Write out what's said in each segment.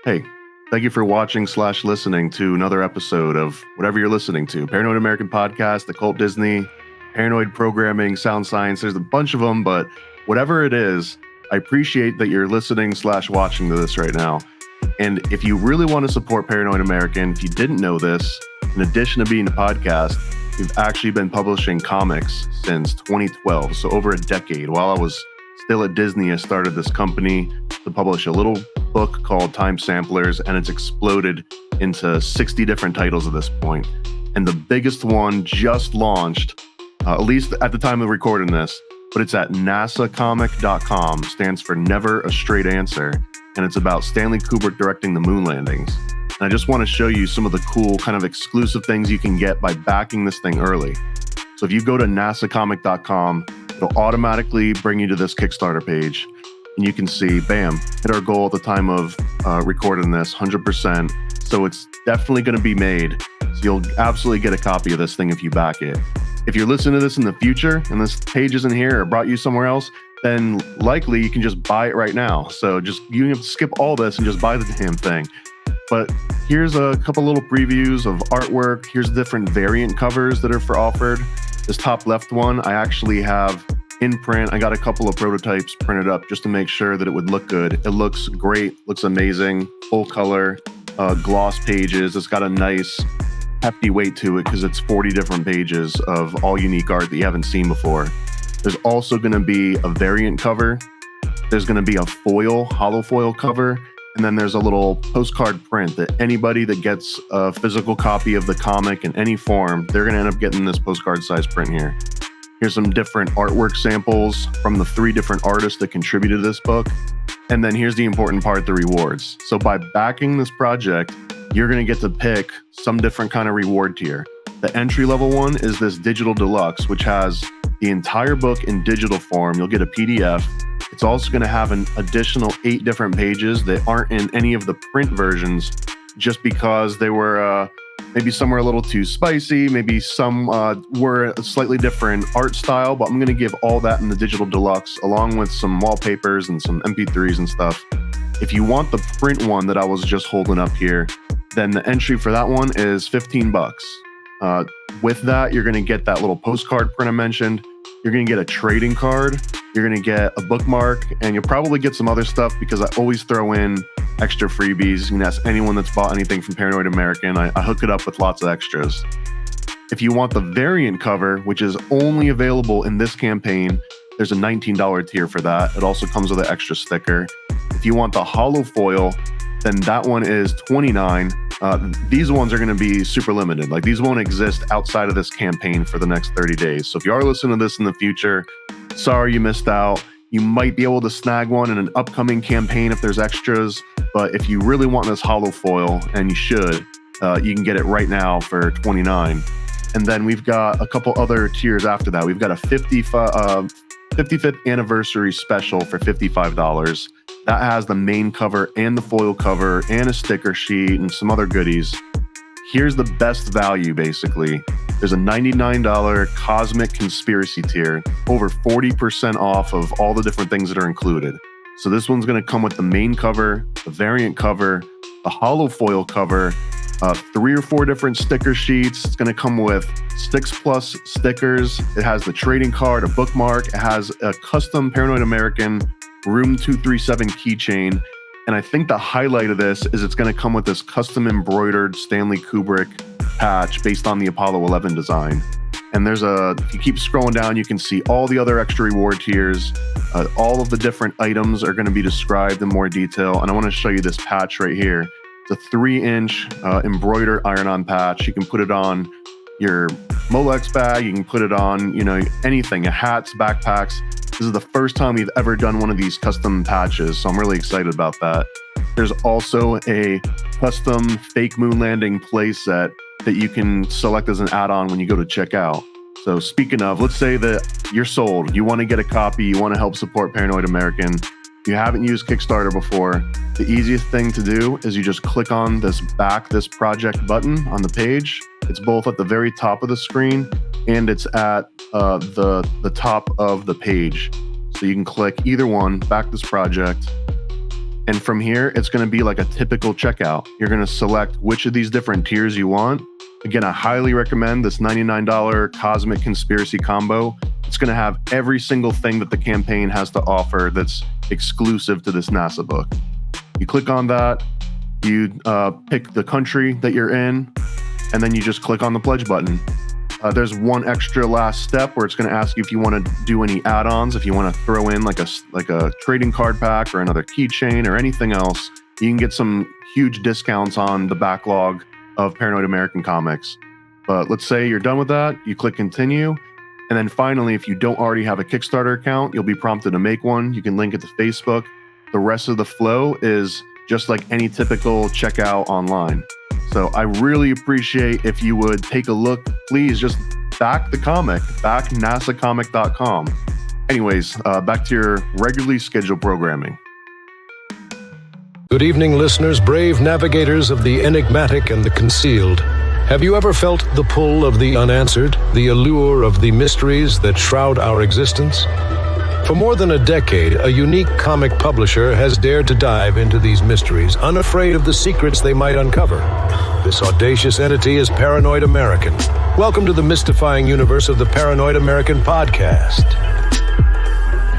Hey, thank you for watching / listening to another episode of whatever you're listening to. Paranoid American Podcast, Occult Disney, Paranoid Programming, Sound Science. There's a bunch of them, but whatever it is, I appreciate that you're listening / watching to this right now. And if you really want to support Paranoid American, if you didn't know this, in addition to being a podcast, we've actually been publishing comics since 2012, so over a decade. While I was still at Disney, I started this company to publish a little book called Time Samplers, and it's exploded into 60 different titles at this point. And the biggest one just launched, at least at the time of recording this, but it's at nasacomic.com, stands for Never a Straight Answer, and it's about Stanley Kubrick directing the moon landings. And I just want to show you some of the cool kind of exclusive things you can get by backing this thing early. So if you go to nasacomic.com, it'll automatically bring you to this Kickstarter page. And you can see, bam, hit our goal at the time of recording this, 100%. So it's definitely going to be made. So you'll absolutely get a copy of this thing if you back it. If you're listening to this in the future and this page isn't here or brought you somewhere else, then likely you can just buy it right now. So you have to skip all this and just buy the damn thing. But here's a couple little previews of artwork. Here's different variant covers that are for offered. This top left one, I actually have in print. I got a couple of prototypes printed up just to make sure that it would look good. It looks great, looks amazing, full color, gloss pages. It's got a nice hefty weight to it because it's 40 different pages of all unique art that you haven't seen before. There's also going to be a variant cover. There's going to be a hollow foil cover. And then there's a little postcard print that anybody that gets a physical copy of the comic in any form, they're going to end up getting this postcard size print here. Here's some different artwork samples from the 3 different artists that contributed to this book. And then here's the important part, the rewards. So by backing this project, you're going to get to pick some different kind of reward tier. The entry level one is this digital deluxe, which has the entire book in digital form. You'll get a PDF. It's also going to have an additional 8 different pages that aren't in any of the print versions just because they were maybe some were a little too spicy, maybe some were a slightly different art style, but I'm going to give all that in the digital deluxe along with some wallpapers and some MP3s and stuff. If you want the print one that I was just holding up here, then the entry for that one is $15. With that, you're going to get that little postcard print I mentioned. You're going to get a trading card. You're going to get a bookmark, and you'll probably get some other stuff because I always throw in extra freebies. You can ask anyone that's bought anything from Paranoid American. I hook it up with lots of extras. If you want the variant cover, which is only available in this campaign, there's a $19 tier for that. It also comes with an extra sticker. If you want the hollow foil, then that one is $29. These ones are going to be super limited. Like, these won't exist outside of this campaign for the next 30 days. So if you are listening to this in the future, sorry you missed out. You might be able to snag one in an upcoming campaign if there's extras. But if you really want this hollow foil, and you should, you can get it right now for $29. And then we've got a couple other tiers after that. We've got a 55th anniversary special for $55. That has the main cover and the foil cover and a sticker sheet and some other goodies. Here's the best value, basically. There's a $99 Cosmic Conspiracy tier, over 40% off of all the different things that are included. So this one's going to come with the main cover, the variant cover, the hollow foil cover, 3 or 4 different sticker sheets. It's going to come with 6+ stickers. It has the trading card, a bookmark. It has a custom Paranoid American Room 237 keychain. And I think the highlight of this is it's going to come with this custom embroidered Stanley Kubrick patch based on the Apollo 11 design. And if you keep scrolling down, you can see all the other extra reward tiers. All of the different items are going to be described in more detail. And I want to show you this patch right here. It's a 3-inch embroidered iron-on patch. You can put it on your Molex bag. You can put it on, anything, hats, backpacks. This is the first time we've ever done one of these custom patches, so I'm really excited about that. There's also a custom fake moon landing playset that you can select as an add-on when you go to check out. So speaking of, let's say that you're sold, you want to get a copy, you want to help support Paranoid American. If you haven't used Kickstarter before, the easiest thing to do is you just click on this project button on the page. It's both at the very top of the screen and it's at the top of the page. So you can click either one, back this project. And from here, it's going to be like a typical checkout. You're going to select which of these different tiers you want. Again, I highly recommend this $99 Cosmic Conspiracy combo. It's going to have every single thing that the campaign has to offer that's exclusive to this NASA book. You click on that, you pick the country that you're in, and then you just click on the pledge button. There's one extra last step where it's going to ask you if you want to do any add-ons, if you want to throw in like a trading card pack or another keychain or anything else. You can get some huge discounts on the backlog of Paranoid American comics. But let's say you're done with that, you click continue, and then finally, if you don't already have a Kickstarter account, you'll be prompted to make one. You can link it to Facebook. The rest of the flow is just like any typical checkout online. So I really appreciate if you would take a look. Please just back the comic, back nasacomic.com. Anyways, back to your regularly scheduled programming. Good evening, listeners, brave navigators of the enigmatic and the concealed. Have you ever felt the pull of the unanswered, the allure of the mysteries that shroud our existence? For more than a decade, a unique comic publisher has dared to dive into these mysteries, unafraid of the secrets they might uncover. This audacious entity is Paranoid American. Welcome to the mystifying universe of the Paranoid American podcast.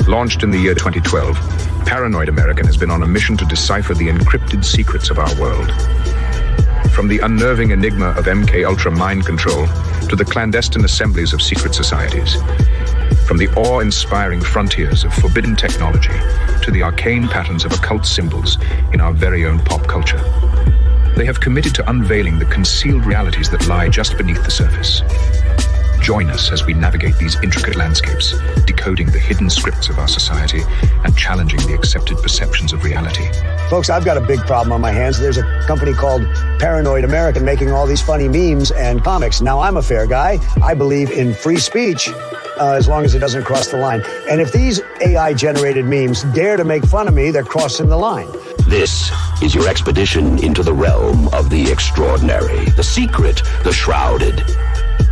Launched in the year 2012, Paranoid American has been on a mission to decipher the encrypted secrets of our world. From the unnerving enigma of MK-Ultra mind control to the clandestine assemblies of secret societies. From the awe-inspiring frontiers of forbidden technology to the arcane patterns of occult symbols in our very own pop culture. They have committed to unveiling the concealed realities that lie just beneath the surface. Join us as we navigate these intricate landscapes, decoding the hidden scripts of our society and challenging the accepted perceptions of reality. Folks, I've got a big problem on my hands. There's a company called Paranoid American making all these funny memes and comics. Now, I'm a fair guy. I believe in free speech, as long as it doesn't cross the line. And if these AI-generated memes dare to make fun of me, they're crossing the line. This is your expedition into the realm of the extraordinary, the secret, the shrouded.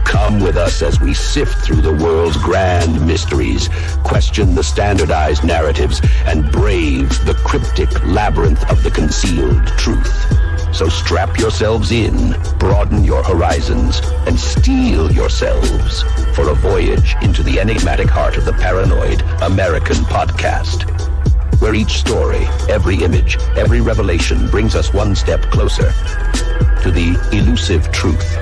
Come with us as we sift through the world's grand mysteries, question the standardized narratives, and brave the cryptic labyrinth of the concealed truth. So strap yourselves in, broaden your horizons, and steel yourselves for a voyage into the enigmatic heart of the Paranoid American podcast, where each story, every image, every revelation brings us one step closer to the elusive truth.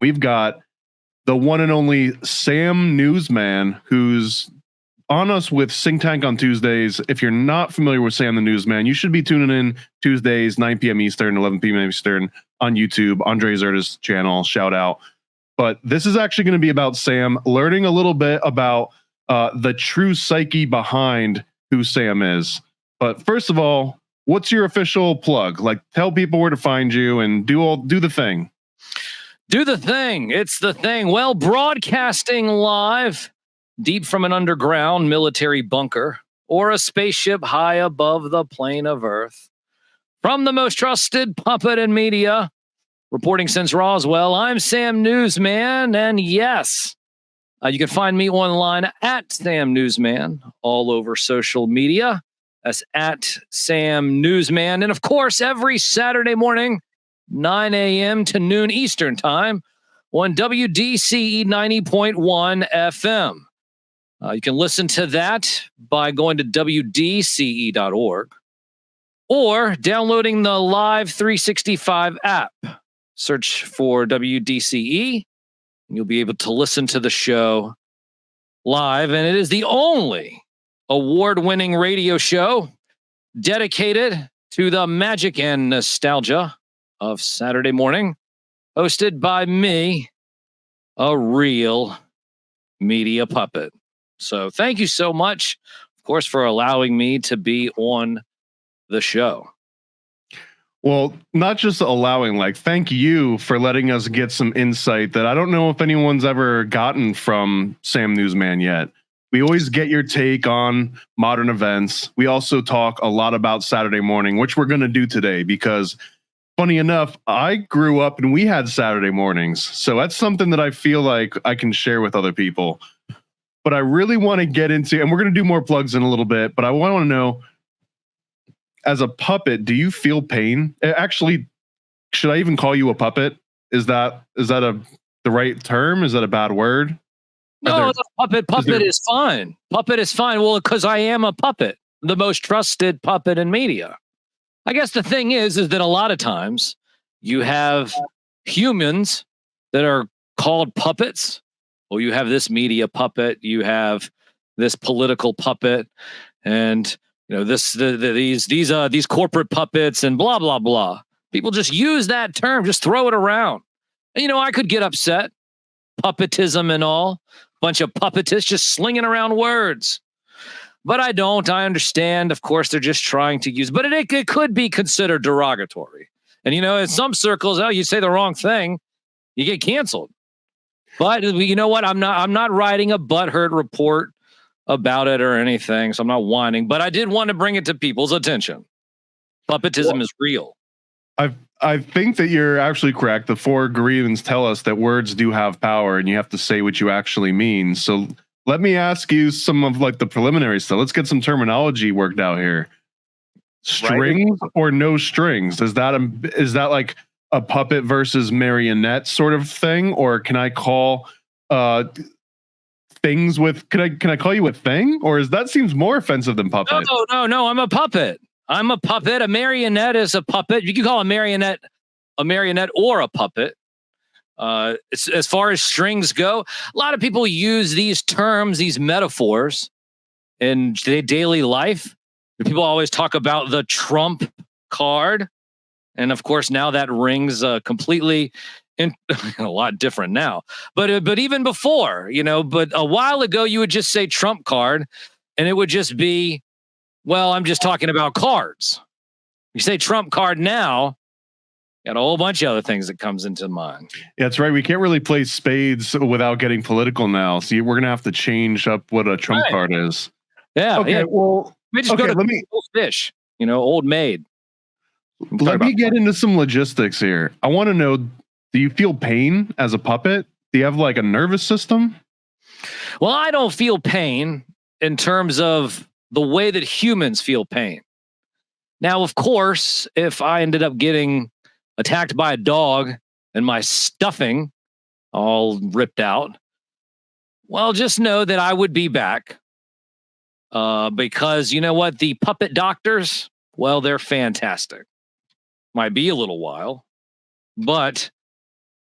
We've got the one and only Sam Newsman, who's on us with Think Tank on Tuesdays. If you're not familiar with Sam the Newsman, you should be tuning in Tuesdays, 9 p.m. Eastern, 11 p.m. Eastern on YouTube, Andre Zerda's channel, shout out. But this is actually going to be about Sam learning a little bit about the true psyche behind who Sam is. But first of all, what's your official plug? Like, tell people where to find you and do the thing. Do the thing. It's the thing. Well, broadcasting live deep from an underground military bunker or a spaceship high above the plane of Earth. From the most trusted puppet in media, reporting since Roswell, I'm Sam Newsman. And yes, you can find me online at Sam Newsman all over social media. That's at Sam Newsman. And of course, every Saturday morning, 9 a.m. to noon Eastern time on WDCE 90.1 FM. You can listen to that by going to WDCE.org or downloading the Live 365 app. Search for WDCE, and you'll be able to listen to the show live. And it is the only award-winning radio show dedicated to the magic and nostalgia of Saturday morning, hosted by me, a real media puppet. So thank you so much, of course, for allowing me to be on the show. Well, not just allowing, like, thank you for letting us get some insight that I don't know if anyone's ever gotten from Sam Newsman yet. We always get your take on modern events. We also talk a lot about Saturday morning, which we're going to do today because funny enough, I grew up and we had Saturday mornings. So that's something that I feel like I can share with other people. But I really want to get into, and we're going to do more plugs in a little bit, but I want to know, as a puppet, do you feel pain? Actually, should I even call you a puppet? Is that the right term? Is that a bad word? No, puppet is fine. Puppet is fine. Well, because I am a puppet, the most trusted puppet in media. I guess the thing is that a lot of times you have humans that are called puppets. Well, you have this media puppet, you have this political puppet, and these corporate puppets, and blah blah blah. People just use that term, just throw it around. And, I could get upset, puppetism and all, bunch of puppetists just slinging around words. But I don't. I understand. Of course, they're just trying to use, but it could be considered derogatory. And, in some circles, you say the wrong thing, you get canceled. But you know what? I'm not writing a butthurt report about it or anything, so I'm not whining. But I did want to bring it to people's attention. Puppetism is real. I think that you're actually correct. The 4 agreements tell us that words do have power, and you have to say what you actually mean. So let me ask you some of the preliminary stuff. Let's get some terminology worked out here. Strings or no strings? Is that like a puppet versus marionette sort of thing, or can I call things with? Can I call you a thing, or that seems more offensive than puppet? No. I'm a puppet. I'm a puppet. A marionette is a puppet. You can call a marionette or a puppet. As far as strings go, a lot of people use these terms, these metaphors in their daily life. People always talk about the Trump card. And of course, now that rings completely a lot different now. But even before, but a while ago, you would just say Trump card and it would just be, well, I'm just talking about cards. You say Trump card now, got a whole bunch of other things that comes into mind. Yeah, that's right. We can't really play spades without getting political now. So we're going to have to change up what a Trump card is. Yeah. Okay. Yeah. Well, we just go to old fish, old maid. Let me get into some logistics here. I want to know, do you feel pain as a puppet? Do you have a nervous system? Well, I don't feel pain in terms of the way that humans feel pain. Now, of course, if I ended up getting attacked by a dog and my stuffing all ripped out, well, just know that I would be back. Because you know what? The puppet doctors, well, they're fantastic. Might be a little while, but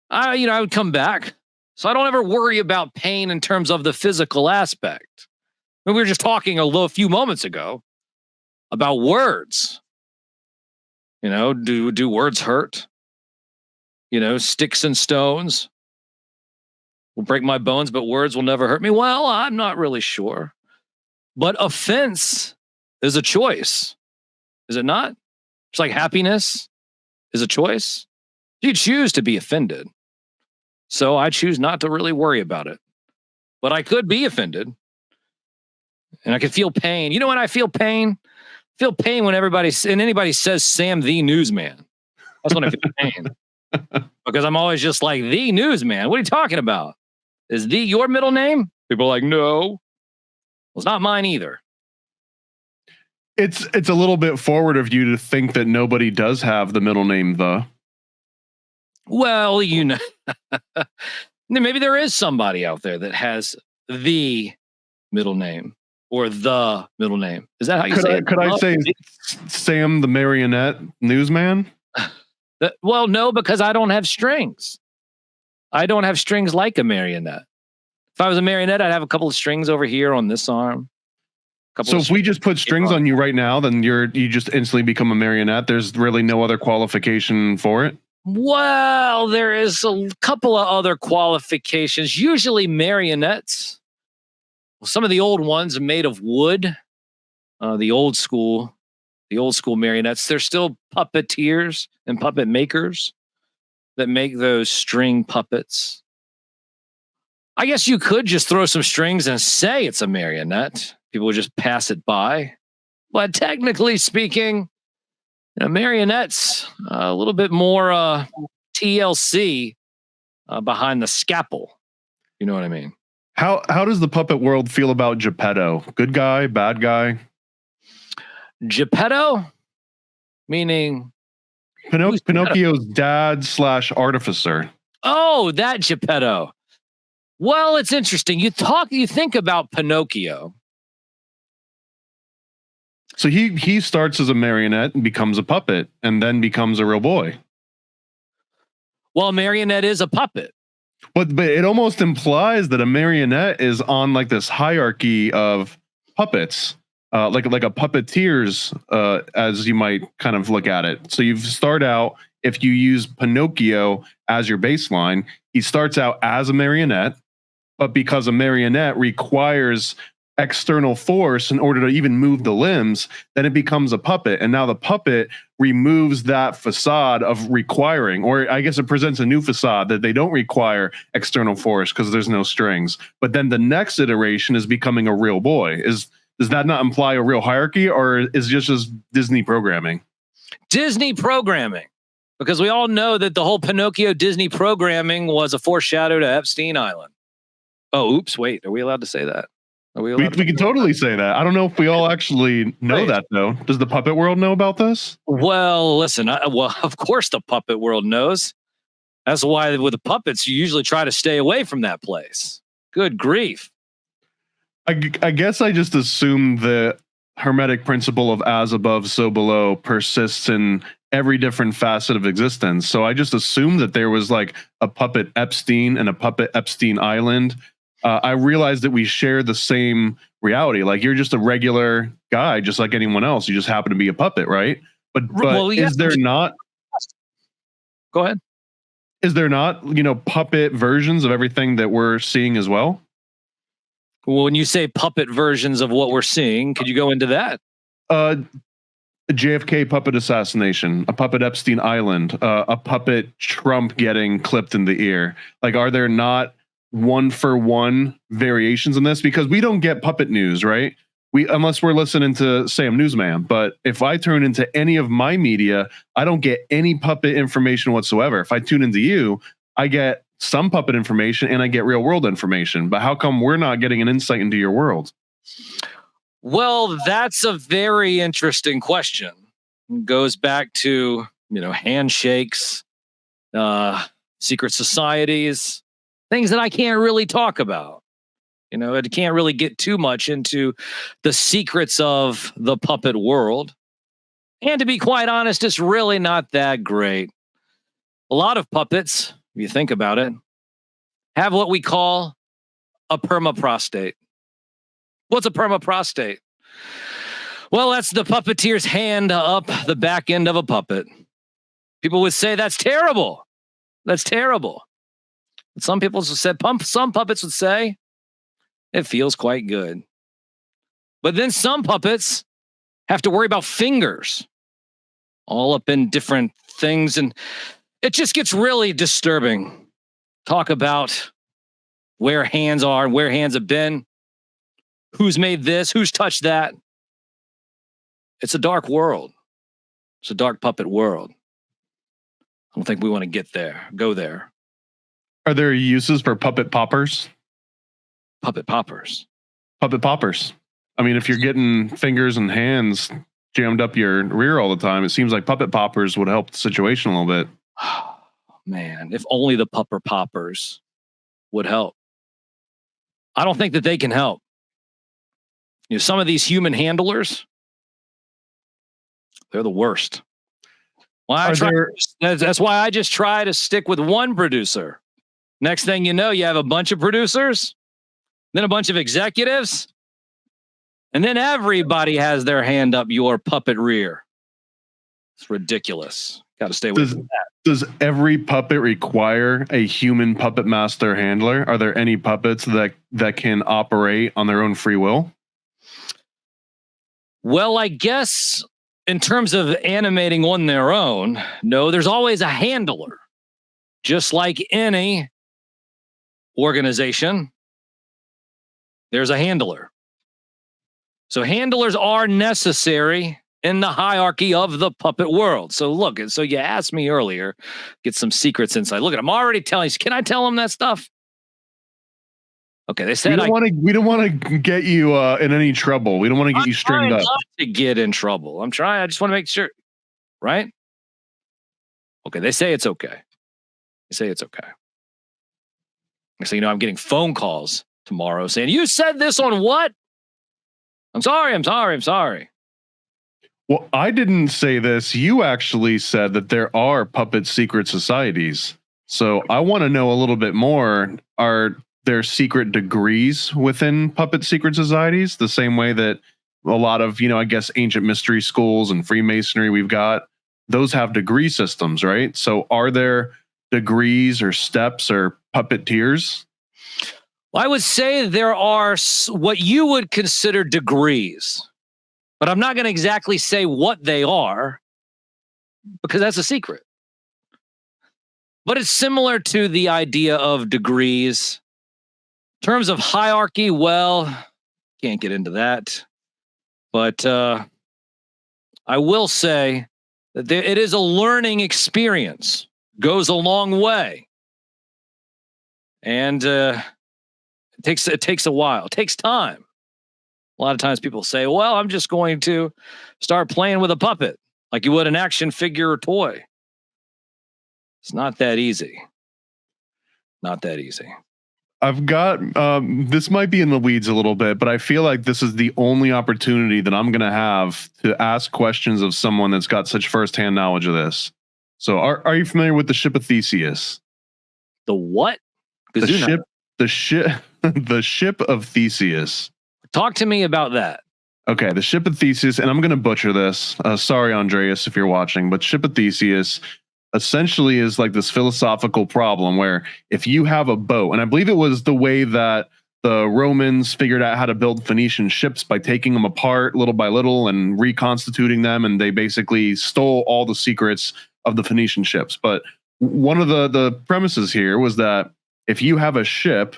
I would come back. So I don't ever worry about pain in terms of the physical aspect. We were just talking a few moments ago about words. Do words hurt? Sticks and stones will break my bones, but words will never hurt me. Well, I'm not really sure. But offense is a choice. Is it not? It's like happiness is a choice. You choose to be offended. So I choose not to really worry about it. But I could be offended. And I could feel pain. You know when I feel pain? I feel pain when anybody says Sam the Newsman. That's when I feel pain. Because I'm always just like, the Newsman. What are you talking about? Is the your middle name? People are like, no. Well, it's not mine either. It's a little bit forward of you to think that nobody does have the middle name the. Well, maybe there is somebody out there that has the middle name or the middle name. Is that how you say it? Could I say Sam the Marionette Newsman? Well, no, because I don't have strings. I don't have strings like a marionette. If I was a marionette, I'd have a couple of strings over here on this arm. So if we just put strings on you right now, then you just instantly become a marionette. There's really no other qualification for it. Well, there is a couple of other qualifications. Usually marionettes. Well, some of the old ones are made of wood. The old school marionettes. They're still puppeteers and puppet makers that make those string puppets. I guess you could just throw some strings and say it's a marionette. People would just pass it by. But technically speaking, Marionettes, a little bit more TLC behind the scalpel. You know what I mean? How does the puppet world feel about Geppetto? Good guy, bad guy? Geppetto, meaning Pinocchio's dad / artificer. Oh, that Geppetto. Well, it's interesting. You think about Pinocchio. So he starts as a marionette and becomes a puppet and then becomes a real boy. Well, a marionette is a puppet. But it almost implies that a marionette is on like this hierarchy of puppets, like a puppeteers, as you might kind of look at it. So you start out, if you use Pinocchio as your baseline, he starts out as a marionette, but because a marionette requires external force in order to even move the limbs, then it becomes a puppet. And now the puppet removes that facade of requiring, or I guess it presents a new facade that they don't require external force because there's no strings. But then the next iteration is becoming a real boy. Does that not imply a real hierarchy, or is it just Disney programming? Disney programming. Because we all know that the whole Pinocchio Disney programming was a foreshadow to Epstein Island. Oh, oops, wait. Are we allowed to say that? We can totally say that. I don't know if we all actually know that, though. Does the puppet world know about this? Well, listen, of course the puppet world knows. That's why with the puppets, you usually try to stay away from that place. Good grief. I guess I just assume the hermetic principle of as above, so below persists in every different facet of existence. So I just assumed that there was like a puppet Epstein and a puppet Epstein Island. I realized that we share the same reality. Like you're just a regular guy, just like anyone else. You just happen to be a puppet, right? But is there not? Go ahead. Is there not, puppet versions of everything that we're seeing as well? Well, when you say puppet versions of what we're seeing, could you go into that? A JFK puppet assassination, a puppet Epstein Island, a puppet Trump getting clipped in the ear. Like, are there not one-for-one variations in this? Because we don't get puppet news, right? Unless we're listening to Sam Newsman. But if I turn into any of my media, I don't get any puppet information whatsoever. If I tune into you, I get some puppet information and I get real world information. But how come we're not getting an insight into your world? Well, that's a very interesting question. It goes back to, handshakes, secret societies, things that I can't really talk about. I can't really get too much into the secrets of the puppet world. And to be quite honest, it's really not that great. A lot of puppets, if you think about it, have what we call a permaprostate. What's a permaprostate? Well, that's the puppeteer's hand up the back end of a puppet. People would say that's terrible. That's terrible. But some puppets would say it feels quite good. But then some puppets have to worry about fingers all up in different things. And it just gets really disturbing. Talk about where hands are, where hands have been, who's made this, who's touched that. It's a dark world. It's a dark puppet world. I don't think we want to go there. Are there uses for puppet poppers? Puppet poppers. Puppet poppers. I mean, if you're getting fingers and hands jammed up your rear all the time, it seems like puppet poppers would help the situation a little bit. Man, if only the puppet poppers would help. I don't think that they can help. Some of these human handlers, they're the worst. That's why I just try to stick with one producer. Next thing you know, you have a bunch of producers, then a bunch of executives, and then everybody has their hand up your puppet rear. It's ridiculous. Got to stay away from that. Does every puppet require a human puppet master handler? Are there any puppets that can operate on their own free will? Well, I guess in terms of animating on their own, no, there's always a handler. Just like any organization, there's a handler. So handlers are necessary in the hierarchy of the puppet world. So look, so you asked me earlier, get some secrets inside. Look, I'm already telling you. Can I tell them that stuff? Okay, they said we don't want to get you in any trouble. We don't want to get you stringed up. Not to get in trouble. I'm trying. I just want to make sure, right? Okay, they say it's okay. They say it's okay. So I'm getting phone calls tomorrow saying, "You said this on what?" I'm sorry. Well, I didn't say this. You actually said that there are puppet secret societies. So I want to know a little bit more. Are there secret degrees within puppet secret societies? The same way that a lot of, I guess, ancient mystery schools and Freemasonry we've got, those have degree systems, right? So are there degrees or steps or puppeteers? Well, I would say there are what you would consider degrees, but I'm not going to exactly say what they are because that's a secret. But it's similar to the idea of degrees. In terms of hierarchy, well, can't get into that. But I will say that it is a learning experience. Goes a long way. And it takes a while. It takes time. A lot of times people say, well, I'm just going to start playing with a puppet like you would an action figure or toy. It's not that easy. Not that easy. I've got, this might be in the weeds a little bit, but I feel like this is the only opportunity that I'm going to have to ask questions of someone that's got such firsthand knowledge of this. So are you familiar with the ship of Theseus? The what? The ship of Theseus. Talk to me about that. Okay, the ship of Theseus, and I'm going to butcher this. Sorry, Andreas, if you're watching, but ship of Theseus essentially is like this philosophical problem where if you have a boat, and I believe it was the way that the Romans figured out how to build Phoenician ships by taking them apart little by little and reconstituting them, and they basically stole all the secrets of the Phoenician ships. But one of the premises here was that if you have a ship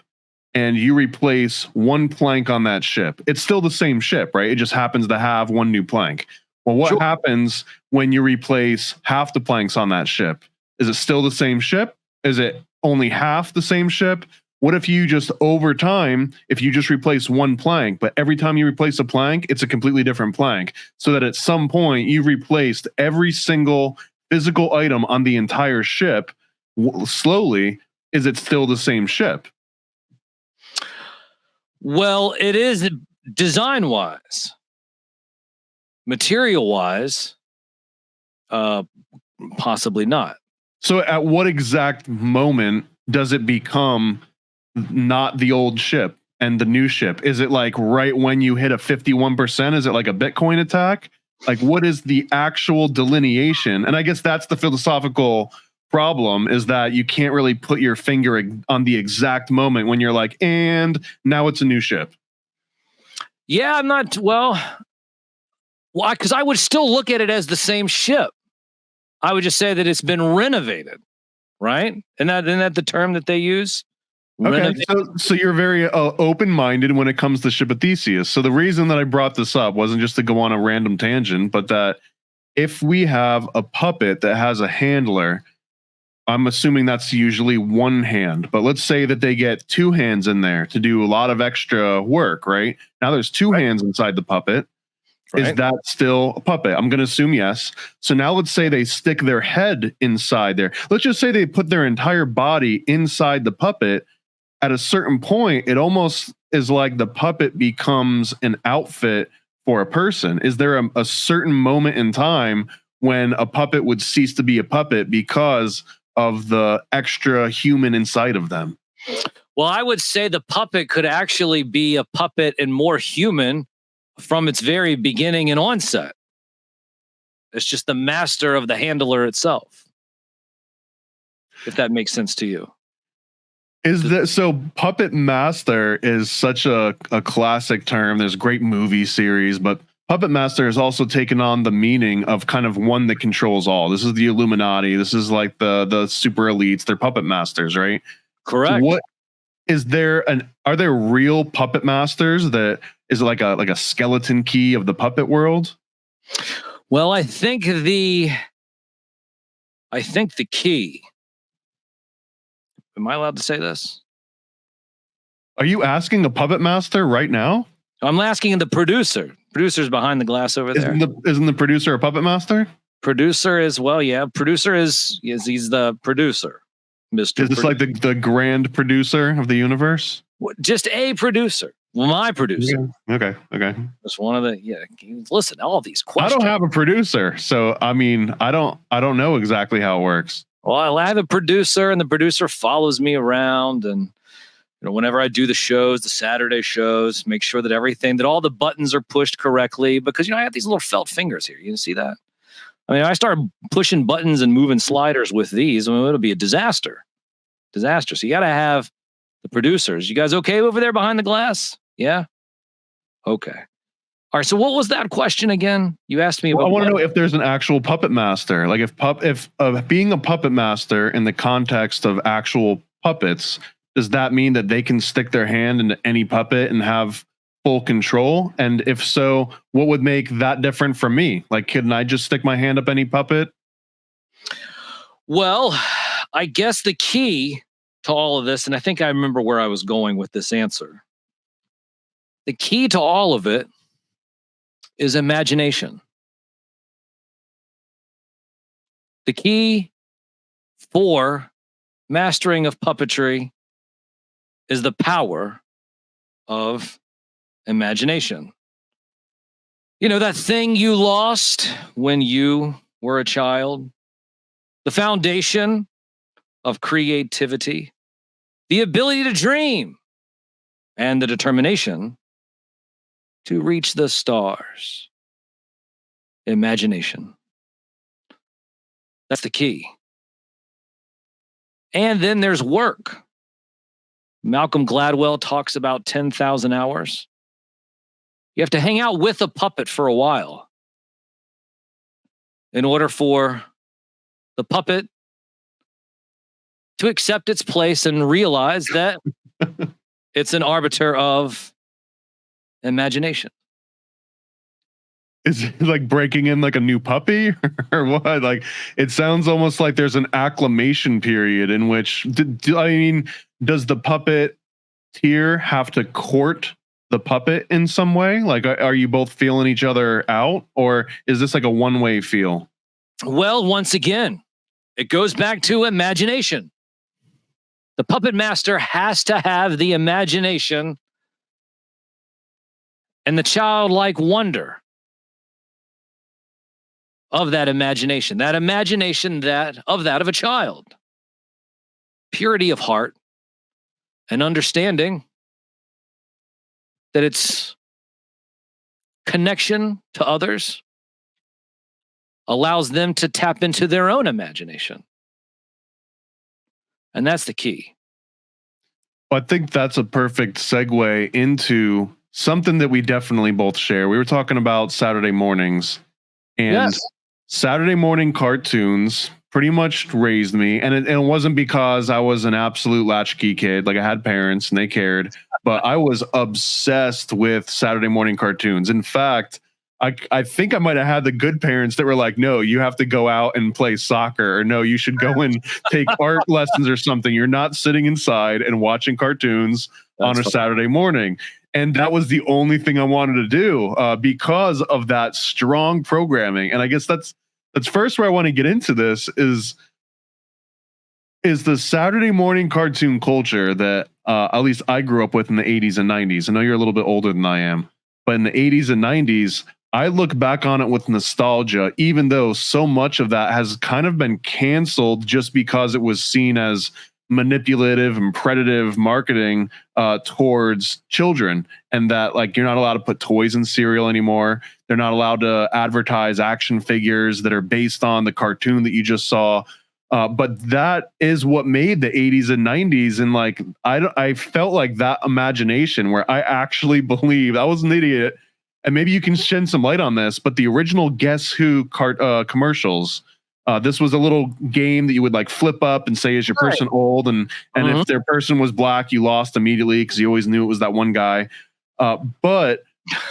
and you replace one plank on that ship, it's still the same ship, right? It just happens to have one new plank. Well, what happens when you replace half the planks on that ship? Is it still the same ship? Is it only half the same ship? What if you just, over time, if you just replace one plank, but every time you replace a plank, it's a completely different plank, so that at some point you've replaced every single physical item on the entire ship slowly? Is it still the same ship? Well, it is design-wise. Material-wise, possibly not. So at what exact moment does it become not the old ship and the new ship? Is it like right when you hit a 51%? Is it like a Bitcoin attack? Like, what is the actual delineation? And I guess that's the philosophical problem, is that you can't really put your finger on the exact moment when you're like, and now it's a new ship. Yeah, I'm not, well, because I would still look at it as the same ship. I would just say that it's been renovated, right? Isn't that the term that they use? Okay, so you're very open-minded when it comes to ship of Theseus. So the reason that I brought this up wasn't just to go on a random tangent, but that if we have a puppet that has a handler, I'm assuming that's usually one hand, but let's say that they get two hands in there to do a lot of extra work, right? Now there's two hands inside the puppet. Right. Is that still a puppet? I'm going to assume yes. So now let's say they stick their head inside there. Let's just say they put their entire body inside the puppet. At a certain point, it almost is like the puppet becomes an outfit for a person. Is there a certain moment in time when a puppet would cease to be a puppet because of the extra human inside of them? Well, I would say the puppet could actually be a puppet and more human from its very beginning and onset. It's just the master of the handler itself. If that makes sense to you. Is that so? Puppet master is such a classic term. There's great movie series, but puppet master has also taken on the meaning of kind of one that controls all. This is the Illuminati. This is like the super elites. They're puppet masters, right? Correct. What is there? Are there real puppet masters? That is it like a skeleton key of the puppet world? Well, I think the key. Am I allowed to say this? Are you asking a puppet master right now? I'm asking the producer. Producer's behind the glass over there. Isn't the producer a puppet master? Producer is, well, yeah. Producer is he's the producer, Mr. Is this like the grand producer of the universe? Just a producer. Well, my producer. Okay. Just one of the, yeah. Listen, all these questions. I don't have a producer, so I mean, I don't know exactly how it works. Well, I have a producer, and the producer follows me around, and whenever I do the shows, the Saturday shows, make sure that all the buttons are pushed correctly, because I have these little felt fingers here. You can see that. I mean, I start pushing buttons and moving sliders with these. I mean, it'll be a disaster. So you got to have the producers. You guys okay over there behind the glass? Yeah. Okay. All right. So what was that question again? You asked me about. I want to know if there's an actual puppet master, like if being a puppet master in the context of actual puppets, does that mean that they can stick their hand into any puppet and have full control? And if so, what would make that different from me? Like, couldn't I just stick my hand up any puppet? Well, I guess the key to all of this, and I think I remember where I was going with this answer. The key to all of it is imagination. The key for mastering of puppetry is the power of imagination. That thing you lost when you were a child, the foundation of creativity, the ability to dream, and the determination to reach the stars. Imagination. That's the key. And then there's work. Malcolm Gladwell talks about 10,000 hours. You have to hang out with a puppet for a while in order for the puppet to accept its place and realize that it's an arbiter of imagination. Is it like breaking in like a new puppy or what? Like, it sounds almost like there's an acclimation period in which, does the puppeteer have to court the puppet in some way? Like, are you both feeling each other out, or is this like a one-way feel? Well, once again, it goes back to imagination. The puppet master has to have the imagination and the childlike wonder of that imagination of a child. Purity of heart and understanding that its connection to others allows them to tap into their own imagination. And that's the key. I think that's a perfect segue into something that we definitely both share. We were talking about Saturday mornings, and yes. Saturday morning cartoons pretty much raised me. And it wasn't because I was an absolute latchkey kid. Like, I had parents and they cared, but I was obsessed with Saturday morning cartoons. In fact, I think I might have had the good parents that were like, no, you have to go out and play soccer, or no, you should go and take art lessons or something. You're not sitting inside and watching cartoons on a Saturday morning. And that was the only thing I wanted to do because of that strong programming. And I guess that's first where I want to get into this is the Saturday morning cartoon culture that at least I grew up with in the 80s and 90s. I know you're a little bit older than I am, but in the 80s and 90s, I look back on it with nostalgia, even though so much of that has kind of been canceled just because it was seen as manipulative and predative marketing towards children, and that, like, you're not allowed to put toys in cereal anymore. They're not allowed to advertise action figures that are based on the cartoon that you just saw. But that is what made the 80s and 90s. And like, I felt like that imagination where I actually believed, I was an idiot, and maybe you can shed some light on this, but the original Guess Who commercials, this was a little game that you would like flip up and say, is your person old? And if their person was black, you lost immediately because you always knew it was that one guy. But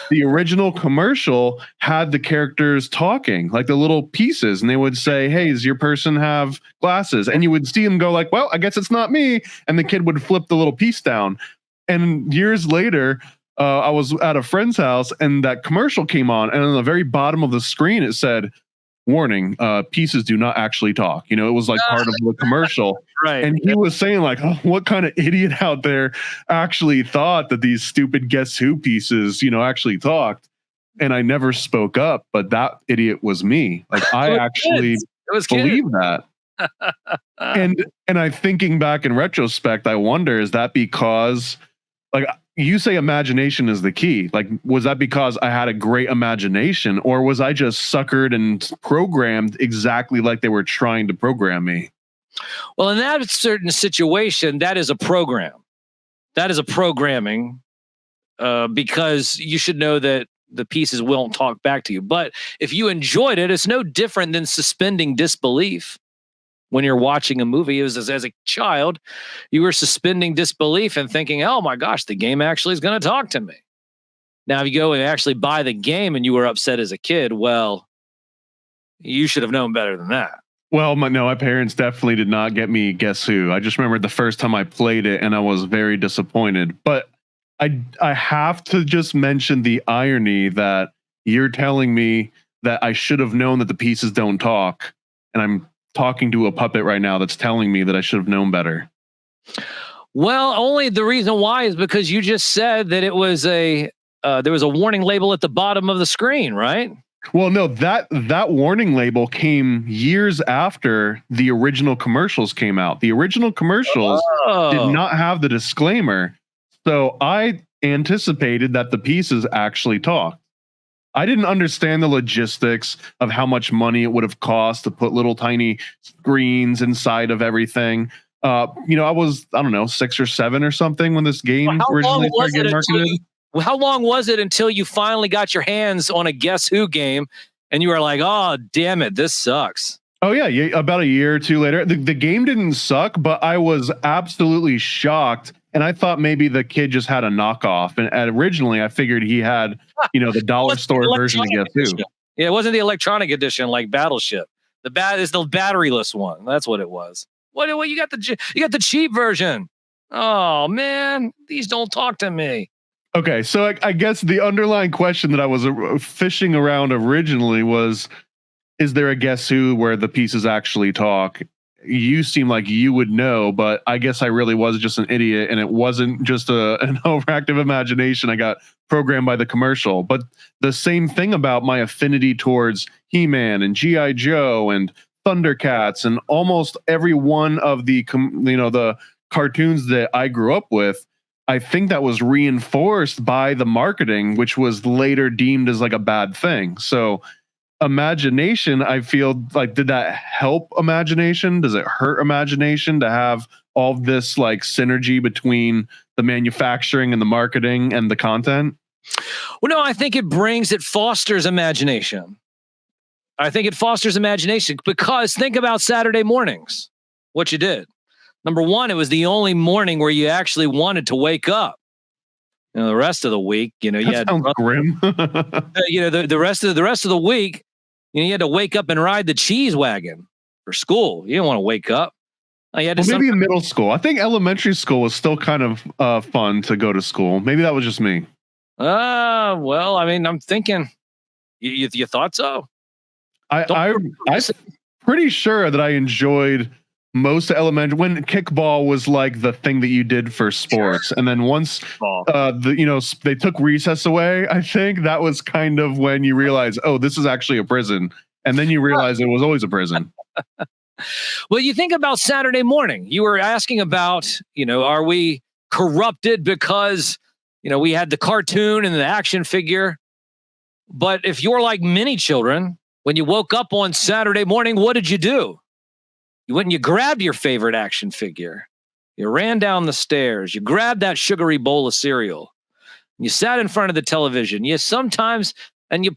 the original commercial had the characters talking, like the little pieces, and they would say, "Hey, does your person have glasses?" And you would see them go like, "Well, I guess it's not me," and the kid would flip the little piece down. And years later, I was at a friend's house, and that commercial came on, and on the very bottom of the screen, it said, "Warning: pieces do not actually talk." You know, it was like part of the commercial. Right. And he was saying like, oh, what kind of idiot out there actually thought that these stupid Guess Who pieces, actually talked? And I never spoke up, but that idiot was me. Like I actually believe that. and I thinking back in retrospect, I wonder, is that because, like you say, imagination is the key? Like, was that because I had a great imagination, or was I just suckered and programmed exactly like they were trying to program me? Well, in that certain situation, that is a program. That is a programming, because you should know that the pieces won't talk back to you. But if you enjoyed it, it's no different than suspending disbelief when you're watching a movie. It was as a child, you were suspending disbelief and thinking, oh my gosh, the game actually is going to talk to me. Now, if you go and actually buy the game and you were upset as a kid, well, you should have known better than that. Well, my parents definitely did not get me Guess Who. I just remember the first time I played it and I was very disappointed. But I have to just mention the irony that you're telling me that I should have known that the pieces don't talk. And I'm talking to a puppet right now that's telling me that I should have known better. Well, only the reason why is because you just said that it was there was a warning label at the bottom of the screen, right? Well, no, that warning label came years after the original commercials came out. The original commercials did not have the disclaimer. So I anticipated that the pieces actually talked. I didn't understand the logistics of how much money it would have cost to put little tiny screens inside of everything. I was, I don't know, 6 or 7 or something when this game originally started getting marketed. How long was it until you finally got your hands on a Guess Who game and you were like, oh, damn it, this sucks? Oh, yeah. About a year or two later. The game didn't suck, but I was absolutely shocked. And I thought maybe the kid just had a knockoff. And originally, I figured he had, the dollar store version of Guess Who. Yeah, it wasn't the electronic edition like Battleship. It's the batteryless one. That's what it was. What you got the cheap version? Oh man, these don't talk to me. Okay, so I guess the underlying question that I was fishing around originally was, is there a Guess Who where the pieces actually talk? You seem like you would know, but I guess I really was just an idiot, and it wasn't just an overactive imagination. I got programmed by the commercial. But the same thing about my affinity towards He-Man and G.I. Joe and Thundercats and almost every one of the cartoons that I grew up with. I think that was reinforced by the marketing, which was later deemed as like a bad thing. So imagination, I feel like, did that help imagination? Does it hurt imagination to have all this like synergy between the manufacturing and the marketing and the content? Well, no, I think it fosters imagination. I think it fosters imagination because think about Saturday mornings, what you did. Number one, it was the only morning where you actually wanted to wake up. The rest of the week, you had sounds grim. The rest of the week, you had to wake up and ride the cheese wagon for school. You didn't want to wake up. You had to maybe in middle school. I think elementary school was still kind of fun to go to school. Maybe that was just me. Well, I mean, I'm thinking. You thought so? I'm pretty sure that I enjoyed most elementary when kickball was like the thing that you did for sports. And then once they took recess away, I think that was kind of when you realize, oh, this is actually a prison. And then you realize it was always a prison. Well, you think about Saturday morning. You were asking about, are we corrupted because, we had the cartoon and the action figure. But if you're like many children, when you woke up on Saturday morning, what did you do? You went and you grabbed your favorite action figure. You ran down the stairs. You grabbed that sugary bowl of cereal. You sat in front of the television. You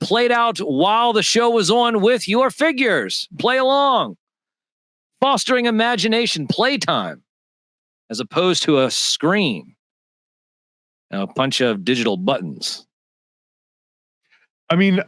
played out while the show was on with your figures. Play along. Fostering imagination, playtime, as opposed to a screen. A bunch of digital buttons. I mean,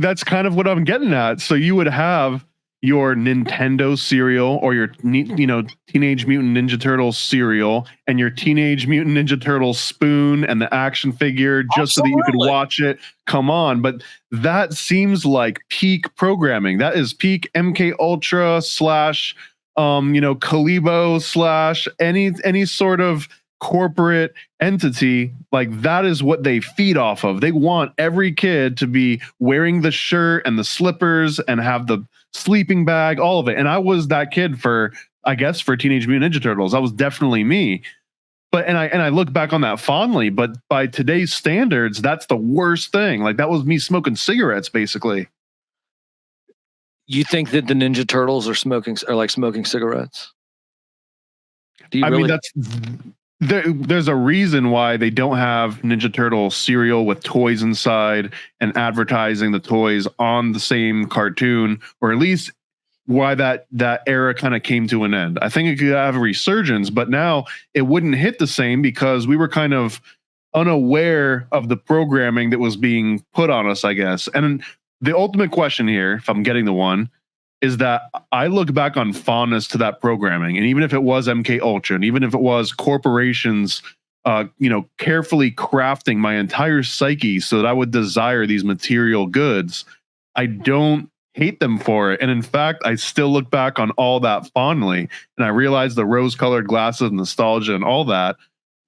that's kind of what I'm getting at. So you would have your Nintendo cereal or your Teenage Mutant Ninja Turtles cereal and your Teenage Mutant Ninja Turtles spoon and the action figure just so that you could watch it. Come on, but that seems like peak programming. That is peak MK Ultra slash Kalibo slash any sort of corporate entity. Like, that is what they feed off of. They want every kid to be wearing the shirt and the slippers and have the sleeping bag, all of it. And I was that kid for Teenage Mutant Ninja Turtles. That was definitely me. But and I look back on that fondly, but by today's standards, that's the worst thing. Like, that was me smoking cigarettes, basically. You think that the Ninja Turtles are like smoking cigarettes? I mean, there's a reason why they don't have Ninja Turtle cereal with toys inside and advertising the toys on the same cartoon, or at least why that era kind of came to an end. I think it could have a resurgence, but now it wouldn't hit the same because we were kind of unaware of the programming that was being put on us, I guess. And the ultimate question here, if I'm getting the one, is that I look back on fondness to that programming. And even if it was MK Ultra, and even if it was corporations, carefully crafting my entire psyche so that I would desire these material goods, I don't hate them for it. And in fact, I still look back on all that fondly. And I realize the rose-colored glasses, nostalgia, and all that,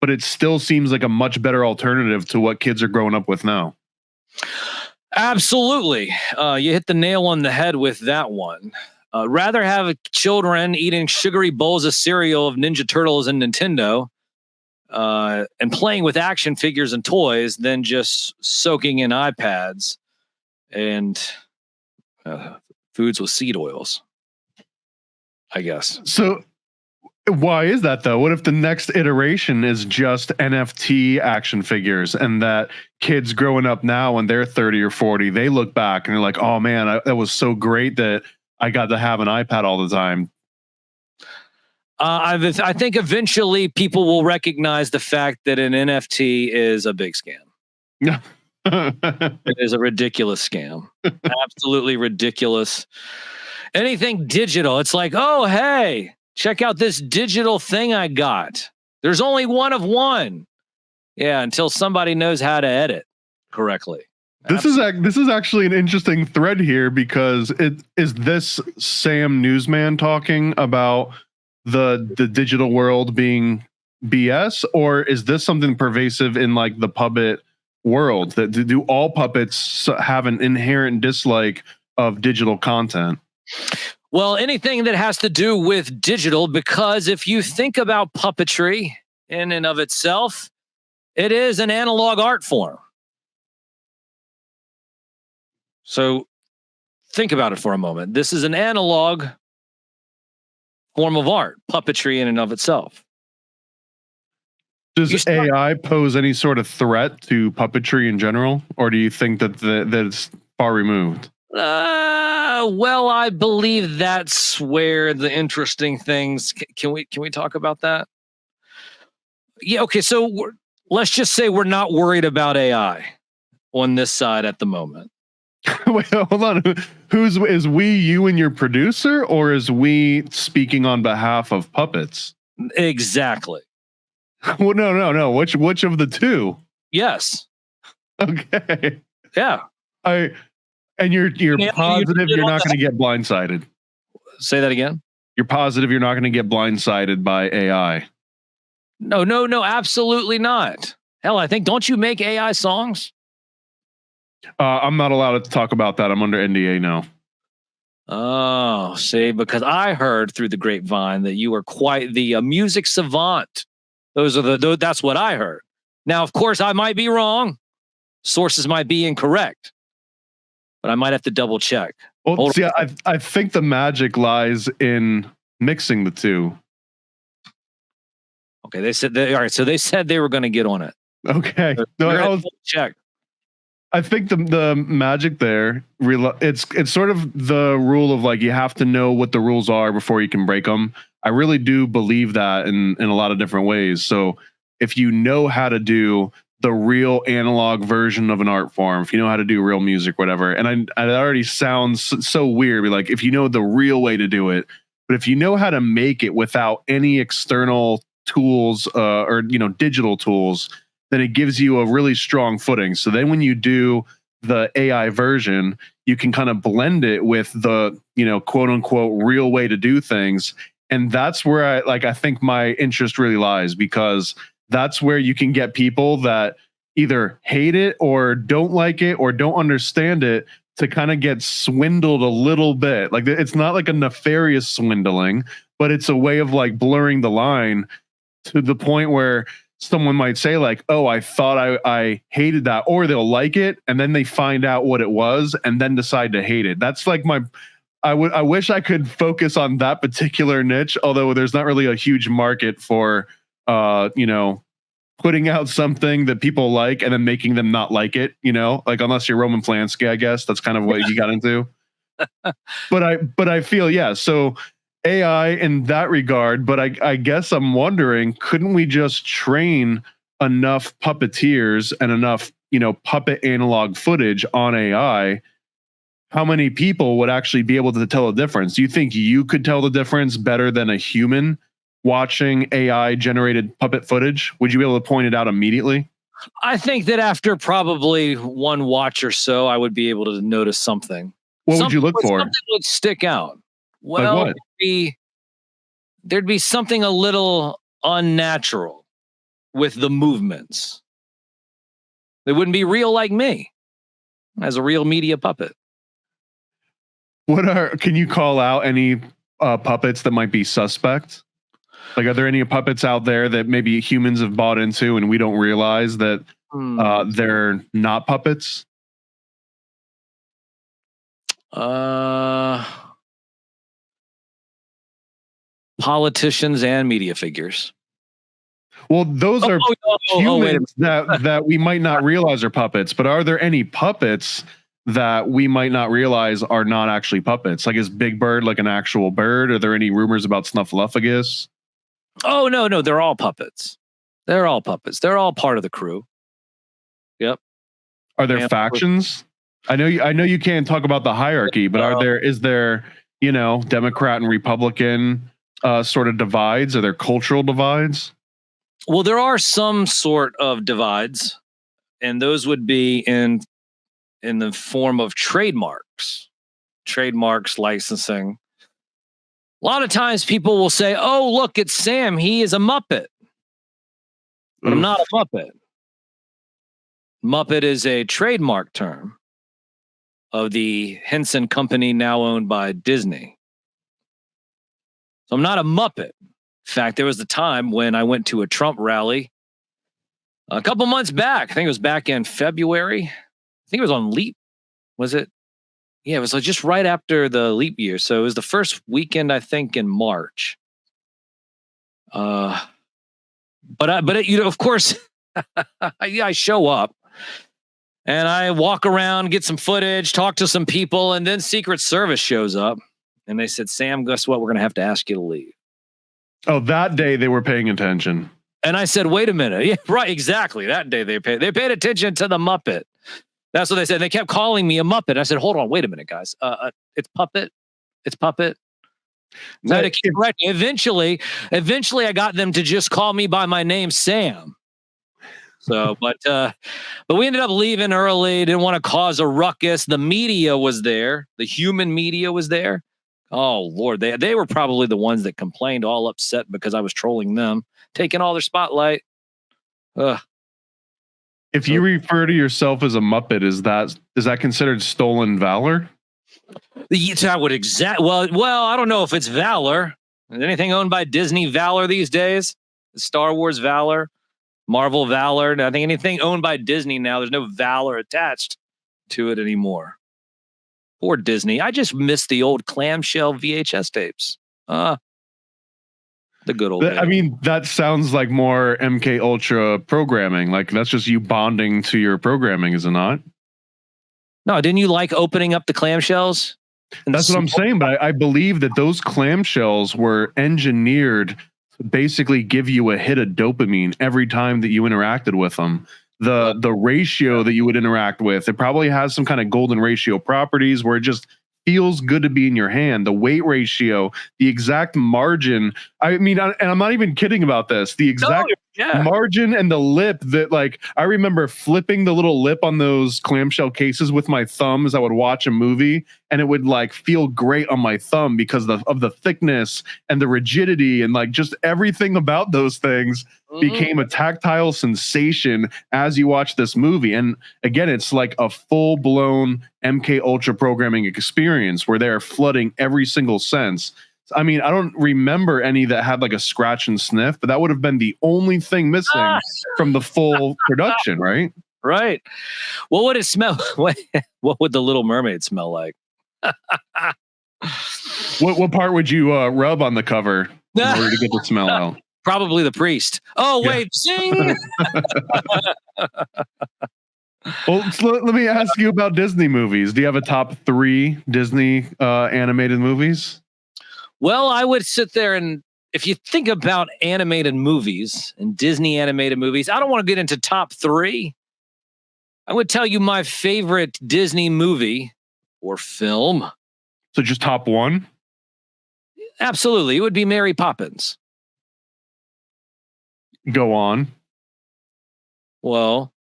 but it still seems like a much better alternative to what kids are growing up with now. Absolutely. You hit the nail on the head with that one. Rather have children eating sugary bowls of cereal of Ninja Turtles and Nintendo and playing with action figures and toys than just soaking in iPads and foods with seed oils, I guess. So why is that, though? What if the next iteration is just NFT action figures, and that kids growing up now when they're 30 or 40, they look back and they're like, oh man, that was so great that I got to have an iPad all the time. I think eventually people will recognize the fact that an NFT is a big scam. Yeah. It is a ridiculous scam. Absolutely ridiculous. Anything digital, it's like, oh, hey, check out this digital thing I got. There's only one of one. Yeah, until somebody knows how to edit correctly. This is actually an interesting thread here, because is this Sam Newsman talking about the digital world being BS, or is this something pervasive in like the puppet world? That do all puppets have an inherent dislike of digital content? Well, anything that has to do with digital, because if you think about puppetry in and of itself, it is an analog art form. So think about it for a moment. This is an analog form of art, puppetry in and of itself. Does AI pose any sort of threat to puppetry in general, or do you think that it's far removed? Well, I believe that's where the interesting things. Can we talk about that? Yeah. Okay. So let's just say we're not worried about AI on this side at the moment. Wait, hold on. Is we you and your producer, or is we speaking on behalf of puppets? Exactly. Well, no. Which of the two? Yes. Okay. Yeah. And you're positive you're not going to get blindsided. Say that again. You're positive you're not going to get blindsided by AI. No, absolutely not. Hell, I think, don't you make AI songs? I'm not allowed to talk about that. I'm under NDA now. Oh, see, because I heard through the grapevine that you are quite the music savant. That's what I heard. Now, of course, I might be wrong. Sources might be incorrect, but I might have to double check. Well, see, I think the magic lies in mixing the two. Okay, they said all right. So they said they were going to get on it. Okay, check. I think the magic there, it's sort of the rule of like, you have to know what the rules are before you can break them. I really do believe that in a lot of different ways. So if you know how to do the real analog version of an art form, if you know how to do real music, whatever. And it already sounds so weird. Like, if you know the real way to do it, but if you know how to make it without any external tools or digital tools, then it gives you a really strong footing. So then when you do the AI version, you can kind of blend it with the, quote unquote, real way to do things. And that's where I think my interest really lies, because that's where you can get people that either hate it or don't like it or don't understand it to kind of get swindled a little bit. Like, it's not like a nefarious swindling, but it's a way of like blurring the line to the point where someone might say like, oh, I thought I hated that, or they'll like it and then they find out what it was and then decide to hate it. That's like I wish I could focus on that particular niche, although there's not really a huge market for putting out something that people like and then making them not like it, like, unless you're Roman Polanski, I guess that's kind of what he got into. But I feel, yeah, so AI in that regard, but I guess I'm wondering, couldn't we just train enough puppeteers and enough, puppet analog footage on AI? How many people would actually be able to tell the difference? Do you think you could tell the difference better than a human watching AI generated puppet footage? Would you be able to point it out immediately? I think that after probably one watch or so, I would be able to notice something. What would you look for? Something would stick out. Well, like what? There'd be something a little unnatural with the movements. They wouldn't be real like me as a real media puppet. Can you call out any puppets that might be suspect? Like, are there any puppets out there that maybe humans have bought into and we don't realize that they're not puppets? Politicians and media figures. Well, those are humans that we might not realize are puppets, but are there any puppets that we might not realize are not actually puppets? Like, is Big Bird like an actual bird? Are there any rumors about Snuffleupagus? Oh, no, they're all puppets. They're all puppets. They're all part of the crew. Yep. Are there factions? I know you can't talk about the hierarchy, but is there Democrat and Republican sort of divides? Are there cultural divides? Well, there are some sort of divides, and those would be in the form of trademarks, licensing. A lot of times people will say, oh, look, it's Sam. He is a Muppet. But I'm not a Muppet. Muppet is a trademark term of the Henson Company, now owned by Disney. So I'm not a Muppet. In fact, there was a time when I went to a Trump rally a couple months back. I think it was back in February. I think it was on Leap. Was it? Yeah, it was just right after the leap year. So it was the first weekend, I think, in March. But of course, I show up and I walk around, get some footage, talk to some people, and then Secret Service shows up and they said, Sam, guess what? We're going to have to ask you to leave. Oh, that day they were paying attention. And I said, wait a minute. Yeah, right, exactly. That day they paid attention to the Muppet. That's what they said. They kept calling me a Muppet. I said, hold on, wait a minute, guys. It's puppet. It's puppet. Eventually, I got them to just call me by my name, Sam. So, but we ended up leaving early. Didn't want to cause a ruckus. The media was there. The human media was there. Oh Lord, they were probably the ones that complained, all upset because I was trolling them, taking all their spotlight. If you refer to yourself as a Muppet, is that considered stolen valor? That would well, I don't know if it's valor. Is anything owned by Disney valor these days? Star Wars valor, Marvel valor. I think anything owned by Disney now, there's no valor attached to it anymore. Poor Disney. I just miss the old clamshell VHS tapes. The good old days. I mean, that sounds like more MK Ultra programming. Like, that's just you bonding to your programming, is it not? No, didn't you like opening up the clamshells? That's what I'm saying, but I believe that those clamshells were engineered to basically give you a hit of dopamine every time that you interacted with them. the ratio that you would interact with. It probably has some kind of golden ratio properties where it just feels good to be in your hand. The weight ratio, the exact margin. I mean, and I'm not even kidding about this. The exact margin and the lip that, like, I remember flipping the little lip on those clamshell cases with my thumb as I would watch a movie, and it would like feel great on my thumb because of the thickness and the rigidity and like just everything about those things became a tactile sensation as you watch this movie. And again, it's like a full-blown MK Ultra programming experience where they're flooding every single sense. I mean, I don't remember any that had like a scratch and sniff, but that would have been the only thing missing from the full production, right? Right. What would it smell? What would the Little Mermaid smell like? What part would you rub on the cover in order to get the smell out? Probably the priest. Oh, wait, sing. Well, so let me ask you about Disney movies. Do you have a top 3 Disney animated movies? Well, I would sit there and if you think about animated movies and Disney animated movies, I don't want to get into top 3. I would tell you my favorite Disney movie or film. So just top 1? Absolutely. It would be Mary Poppins. Go on. Well,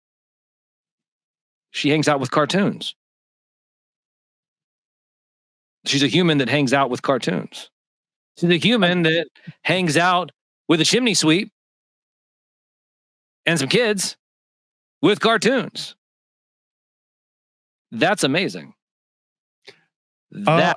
she hangs out with cartoons. She's a human that hangs out with cartoons. She's a human that hangs out with a chimney sweep and some kids with cartoons. That's amazing. I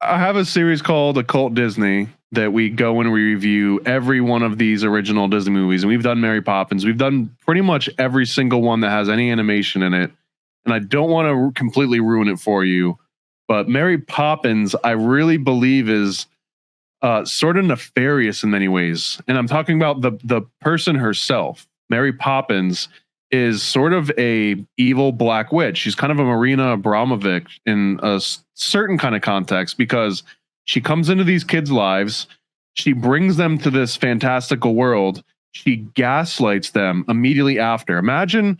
have a series called Occult Disney that we go and we review every one of these original Disney movies. And we've done Mary Poppins. We've done pretty much every single one that has any animation in it. And I don't want to completely ruin it for you, but Mary Poppins, I really believe is sort of nefarious in many ways. And I'm talking about the person herself. Mary Poppins is sort of a evil black witch. She's kind of a Marina Abramovich in a certain kind of context because she comes into these kids' lives. She brings them to this fantastical world. She gaslights them immediately after. Imagine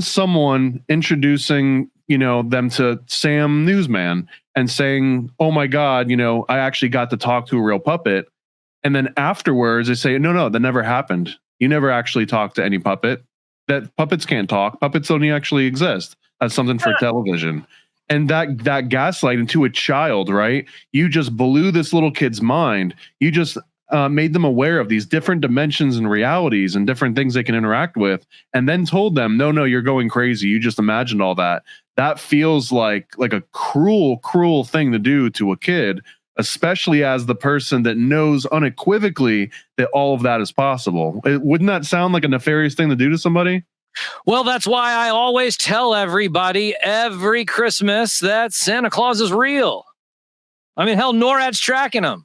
someone introducing, them to Sam Newsman and saying, "Oh my God, I actually got to talk to a real puppet." And then afterwards they say, No, that never happened. You never actually talked to any puppet. That puppets can't talk. Puppets only actually exist. That's something for television. And that gaslighting to a child, right? You just blew this little kid's mind. You just made them aware of these different dimensions and realities and different things they can interact with, and then told them, no, you're going crazy. You just imagined all that. That feels like a cruel thing to do to a kid, especially as the person that knows unequivocally that all of that is possible. Wouldn't that sound like a nefarious thing to do to somebody? Well, that's why I always tell everybody every Christmas that Santa Claus is real. I mean, hell, NORAD's tracking him.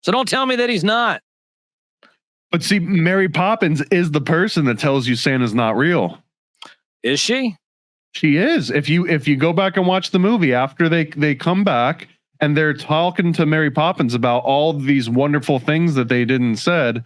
So don't tell me that he's not. But see, Mary Poppins is the person that tells you Santa's not real. Is she? She is. If you go back and watch the movie after they come back and they're talking to Mary Poppins about all these wonderful things that they didn't said,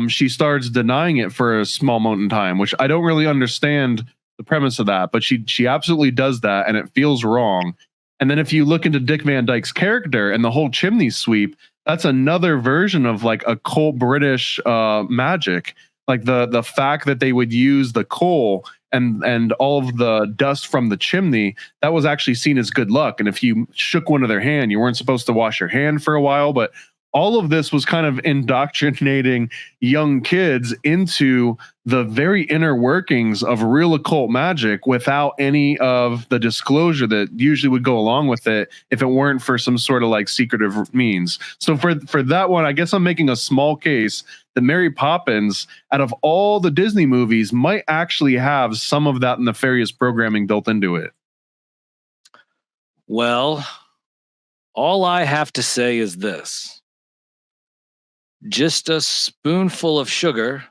she starts denying it for a small moment in time, which I don't really understand the premise of that, but she absolutely does that, and it feels wrong. And then if you look into Dick Van Dyke's character and the whole chimney sweep, that's another version of like occult British magic, like the fact that they would use the coal and all of the dust from the chimney, that was actually seen as good luck. And if you shook one of their hand, you weren't supposed to wash your hand for a while, but all of this was kind of indoctrinating young kids into the very inner workings of real occult magic without any of the disclosure that usually would go along with it if it weren't for some sort of like secretive means. So for that one, I guess I'm making a small case that Mary Poppins, out of all the Disney movies, might actually have some of that nefarious programming built into it. Well, all I have to say is this. Just a spoonful of sugar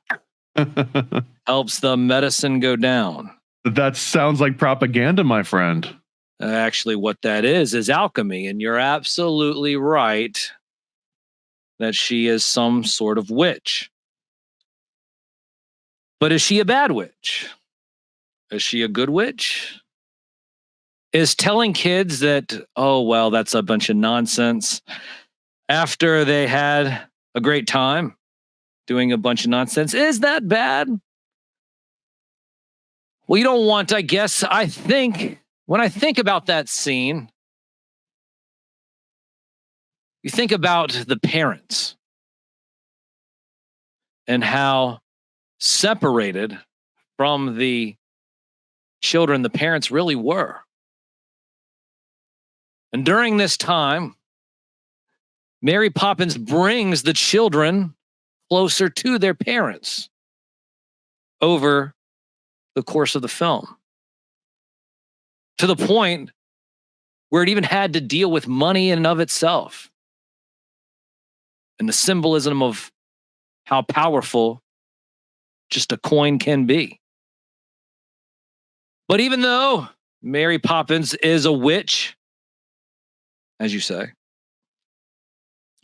helps the medicine go down. That sounds like propaganda, my friend. Actually, what that is alchemy. And you're absolutely right that she is some sort of witch. But is she a bad witch? Is she a good witch? Is telling kids that, oh, well, that's a bunch of nonsense after they had a great time doing a bunch of nonsense, is that bad? Well, you don't want, I guess, I think, when I think about that scene, you think about the parents and how separated from the children the parents really were. And during this time, Mary Poppins brings the children closer to their parents over the course of the film, to the point where it even had to deal with money in and of itself and the symbolism of how powerful just a coin can be. But even though Mary Poppins is a witch, as you say,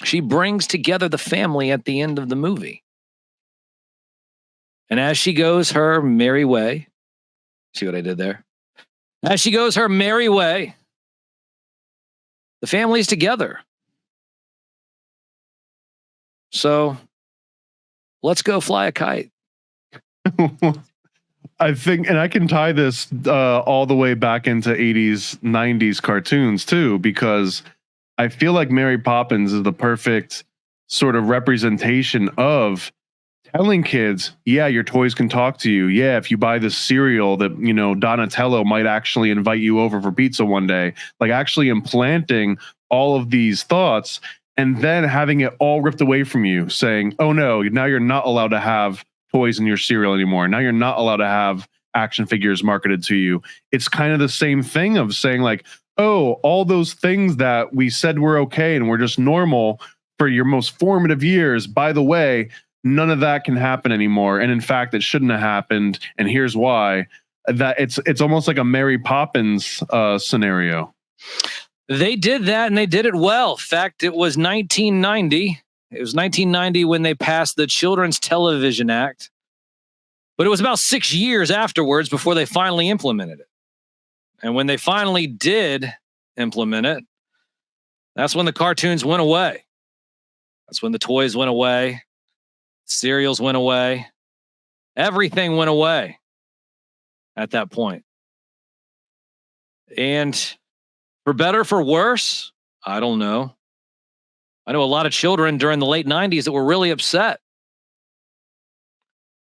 she brings together the family at the end of the movie. And as she goes her merry way, see what I did there? As she goes her merry way, the family's together. So let's go fly a kite. I think, and I can tie this all the way back into 80s, 90s cartoons too, because I feel like Mary Poppins is the perfect sort of representation of telling kids, yeah, your toys can talk to you. Yeah, if you buy this cereal that, you know, Donatello might actually invite you over for pizza one day. Like actually implanting all of these thoughts and then having it all ripped away from you, saying, oh no, now you're not allowed to have toys in your cereal anymore. Now you're not allowed to have action figures marketed to you. It's kind of the same thing of saying like, oh, all those things that we said were okay and were just normal for your most formative years, by the way, none of that can happen anymore. And in fact, it shouldn't have happened. And here's why. That it's almost like a Mary Poppins scenario. They did that and they did it well. In fact, it was 1990. It was 1990 when they passed the Children's Television Act. But it was about 6 years afterwards before they finally implemented it. And when they finally did implement it, that's when the cartoons went away. That's when the toys went away. Cereals went away. Everything went away at that point. And for better, for worse, I don't know. I know a lot of children during the late 90s that were really upset.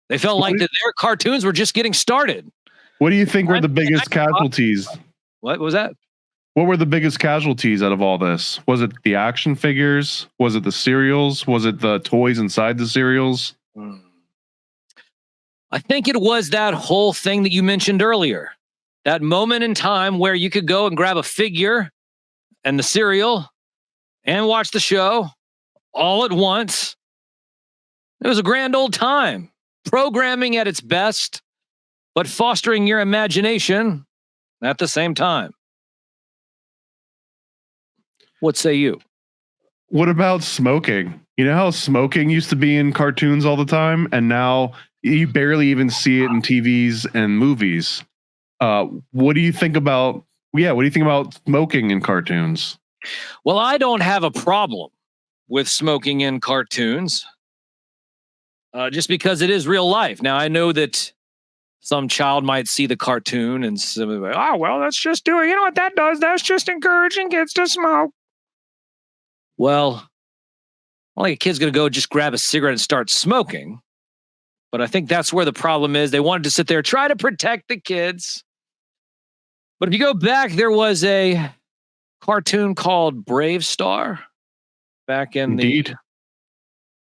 They felt like that their cartoons were just getting started. What do you think were the biggest casualties? What was that? What were the biggest casualties out of all this? Was it the action figures? Was it the cereals? Was it the toys inside the cereals? I think it was that whole thing that you mentioned earlier. That moment in time where you could go and grab a figure and the cereal and watch the show all at once. It was a grand old time. Programming at its best, but fostering your imagination at the same time. What say you? What about smoking? You know how smoking used to be in cartoons all the time, and now you barely even see it in TVs and movies. What do you think about? Yeah, what do you think about smoking in cartoons? Well, I don't have a problem with smoking in cartoons, just because it is real life. Now, I know that some child might see the cartoon and say, oh, well, that's just doing, you know what that does? That's just encouraging kids to smoke. Well, I don't think a kid's going to go just grab a cigarette and start smoking. But I think that's where the problem is. They wanted to sit there, try to protect the kids. But if you go back, there was a cartoon called Brave Star back in Indeed.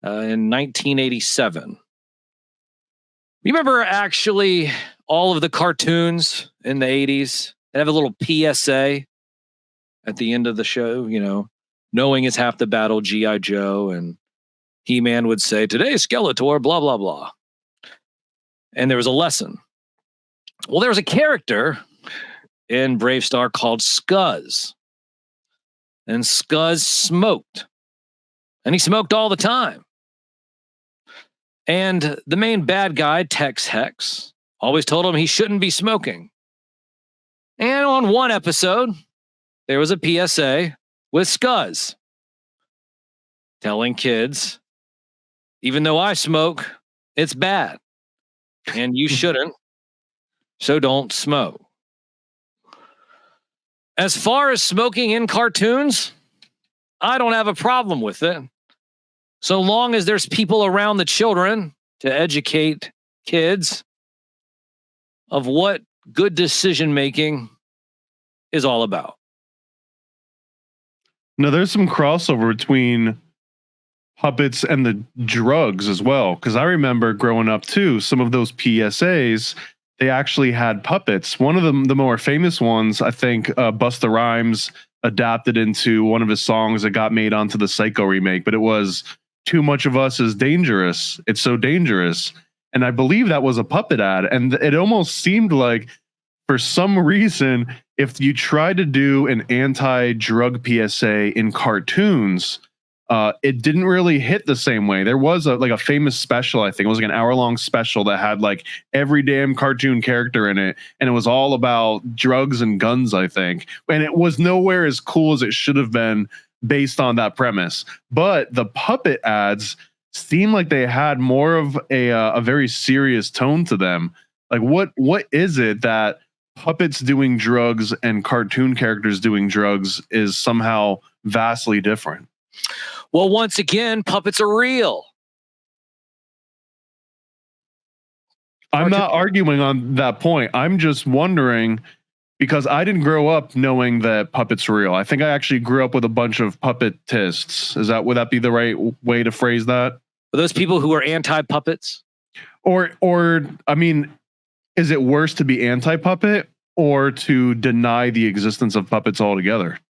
In 1987. You remember actually all of the cartoons in the 80s? They have a little PSA at the end of the show, you know, knowing is half the battle, G.I. Joe, and He-Man would say, today Skeletor, blah, blah, blah. And there was a lesson. Well, there was a character in Brave Star called Scuzz. And Scuzz smoked. And he smoked all the time. And the main bad guy, Tex Hex, always told him he shouldn't be smoking. And on one episode, there was a PSA with Scuzz telling kids, even though I smoke, it's bad. And you shouldn't. So don't smoke. As far as smoking in cartoons, I don't have a problem with it. So long as there's people around the children to educate kids of what good decision making is all about. Now, there's some crossover between puppets and the drugs as well. Because I remember growing up too, some of those PSAs, they actually had puppets. One of them, the more famous ones, I think Busta Rhymes adapted into one of his songs that got made onto the Psycho remake, but it was "Too Much of Us is Dangerous. It's so dangerous." And I believe that was a puppet ad. And it almost seemed like, for some reason, if you tried to do an anti-drug PSA in cartoons, it didn't really hit the same way. There was a famous special, I think it was like an hour-long special that had like every damn cartoon character in it, and it was all about drugs and guns, I think. And it was nowhere as cool as it should have been based on that premise. But the puppet ads seemed like they had more of a very serious tone to them. Like what is it that puppets doing drugs and cartoon characters doing drugs is somehow vastly different? Well, once again, puppets are real. I'm not arguing on that point. I'm just wondering, because I didn't grow up knowing that puppets were real. I think I actually grew up with a bunch of puppetists. Would that be the right way to phrase that? Are those people who are anti-puppets? Or I mean, is it worse to be anti-puppet or to deny the existence of puppets altogether?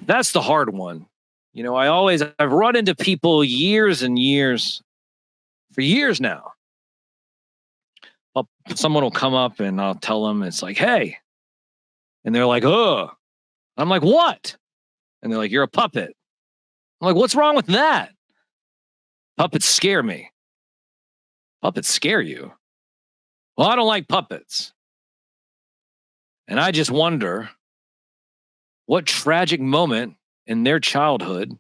That's the hard one. You know, I've run into people years and years, for years now. Someone will come up and I'll tell them, it's like, hey. And they're like, oh. I'm like, what? And they're like, you're a puppet. I'm like, what's wrong with that? Puppets scare me. Puppets scare you? Well, I don't like puppets. And I just wonder, what tragic moment in their childhood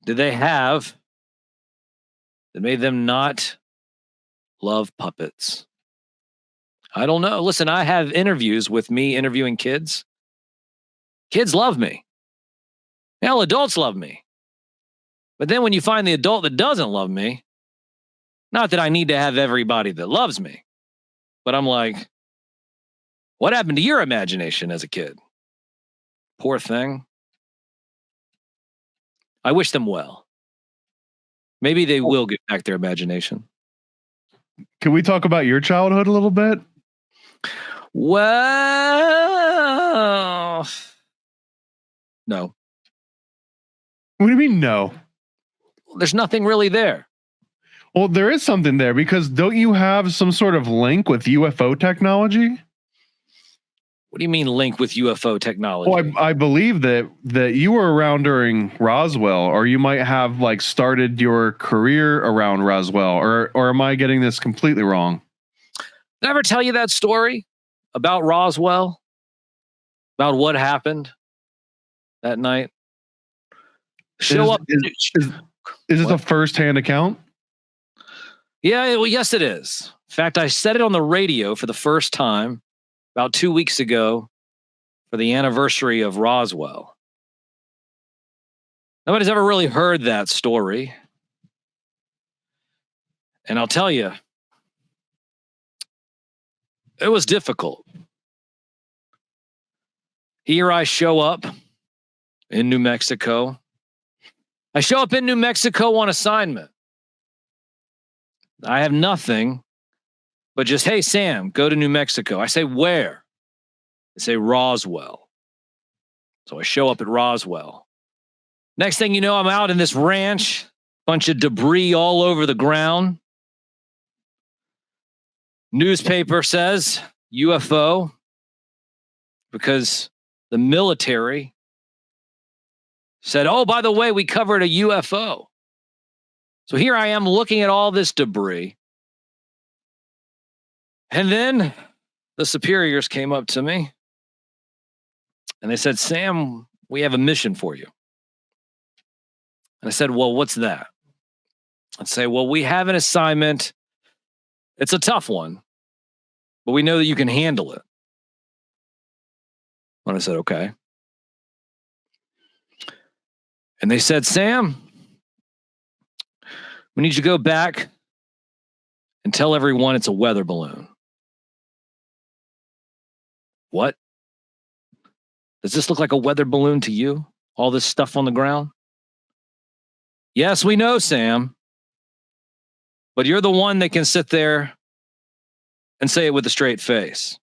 did they have that made them not love puppets? I don't know. Listen, I have interviews with me interviewing kids. Kids love me. Hell, adults love me. But then when you find the adult that doesn't love me, not that I need to have everybody that loves me, but I'm like, what happened to your imagination as a kid? Poor thing. I wish them well. Maybe they will get back their imagination. Can we talk about your childhood a little bit? Well, no. What do you mean no? There's nothing really there. Well, there is something there, because don't you have some sort of link with UFO technology? What do you mean link with UFO technology? Well, I believe that you were around during Roswell, or you might have like started your career around Roswell, or am I getting this completely wrong? Did I ever tell you that story about Roswell? About what happened that night? Show up. Is this a first-hand account? Yeah, well, yes, it is. In fact, I said it on the radio for the first time about 2 weeks ago for the anniversary of Roswell. Nobody's ever really heard that story. And I'll tell you, it was difficult. Here I show up in New Mexico. I show up in New Mexico on assignment. I have nothing but just, hey, Sam, go to New Mexico. I say, where? They say, Roswell. So I show up at Roswell. Next thing you know, I'm out in this ranch, bunch of debris all over the ground. Newspaper says UFO because the military said, oh, by the way, we covered a UFO. So here I am looking at all this debris. And then the superiors came up to me and they said, Sam, we have a mission for you. And I said, well, what's that? I'd say, well, we have an assignment. It's a tough one, but we know that you can handle it. And I said, okay. And they said, Sam, we need you to go back and tell everyone it's a weather balloon. What? Does this look like a weather balloon to you? All this stuff on the ground? Yes, we know, Sam. But you're the one that can sit there and say it with a straight face.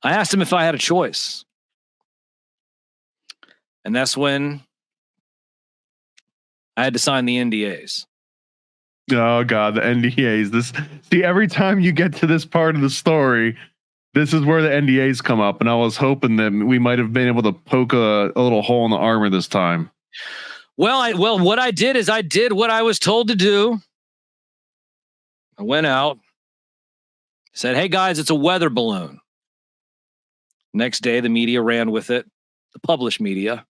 I asked him if I had a choice. And that's when I had to sign the NDAs. Oh God, the NDAs. See, every time you get to this part of the story, this is where the NDAs come up, and I was hoping that we might have been able to poke a little hole in the armor this time. Well, what I did is I did what I was told to do. I went out, said, "Hey guys, it's a weather balloon." Next day, the media ran with it, the published media,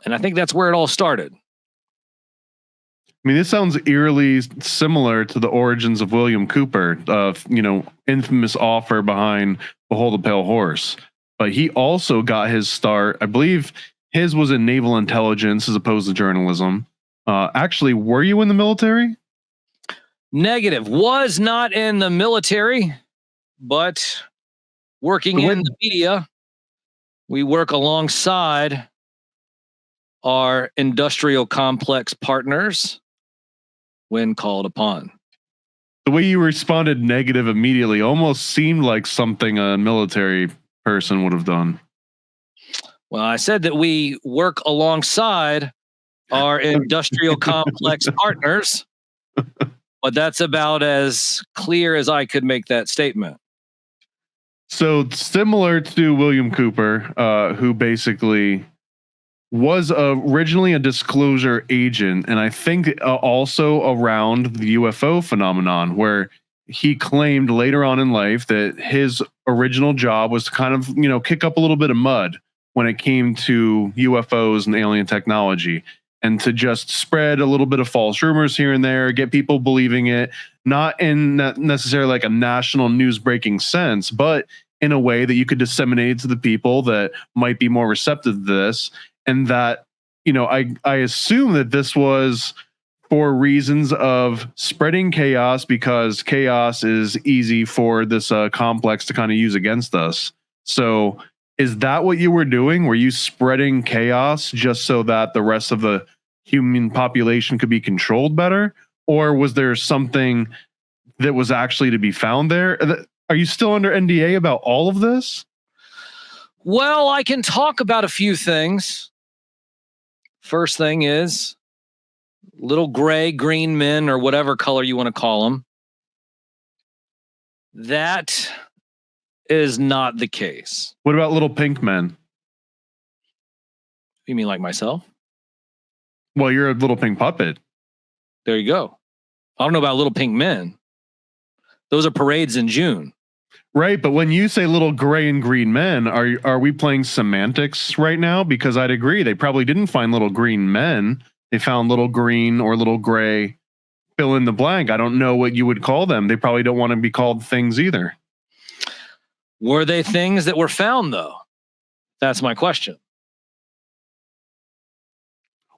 and I think that's where it all started. I mean, this sounds eerily similar to the origins of William Cooper, infamous author behind Behold the Pale Horse. But he also got his start, I believe his was in naval intelligence as opposed to journalism. Actually, were you in the military? Negative. Was not in the military, but working in the media. We work alongside our industrial complex partners when called upon. The way you responded negative immediately almost seemed like something a military person would have done. Well, I said that we work alongside our industrial complex partners, but that's about as clear as I could make that statement. So similar to William Cooper, who basically was originally a disclosure agent, and I think also around the UFO phenomenon, where he claimed later on in life that his original job was to kind of, kick up a little bit of mud when it came to UFOs and alien technology, and to just spread a little bit of false rumors here and there, get people believing it, not in necessarily like a national news breaking sense, but in a way that you could disseminate it to the people that might be more receptive to this. And that, I assume that this was for reasons of spreading chaos, because chaos is easy for this complex to kind of use against us. So is that what you were doing? Were you spreading chaos just so that the rest of the human population could be controlled better? Or was there something that was actually to be found there? Are you still under NDA about all of this? Well, I can talk about a few things. First thing is little gray, green men, or whatever color you want to call them. That is not the case. What about little pink men? You mean like myself? Well, you're a little pink puppet. There you go. I don't know about little pink men. Those are parades in June. Right, but when you say little gray and green men, are we playing semantics right now? Because I'd agree, they probably didn't find little green men. They found little green or little gray, fill in the blank. I don't know what you would call them. They probably don't want to be called things either. Were they things that were found, though? That's my question.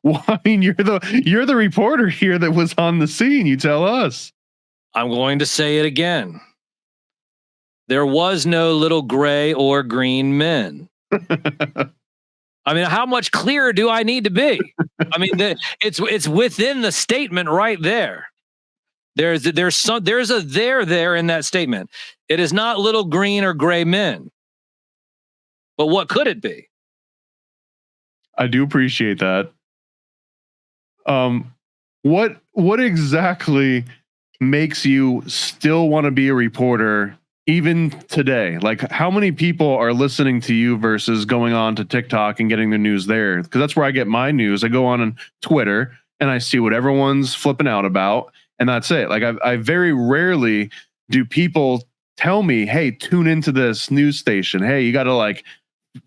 Well, I mean, you're the reporter here that was on the scene. You tell us. I'm going to say it again. There was no little gray or green men. I mean, how much clearer do I need to be? I mean, it's within the statement right there. There's a there in that statement. It is not little green or gray men. But what could it be? I do appreciate that. What exactly makes you still want to be a reporter even today, like how many people are listening to you versus going on to TikTok and getting their news there? Because that's where I get my news. I go on Twitter and I see what everyone's flipping out about, and that's it. Like I very rarely do people tell me, hey, tune into this news station. Hey, you got to like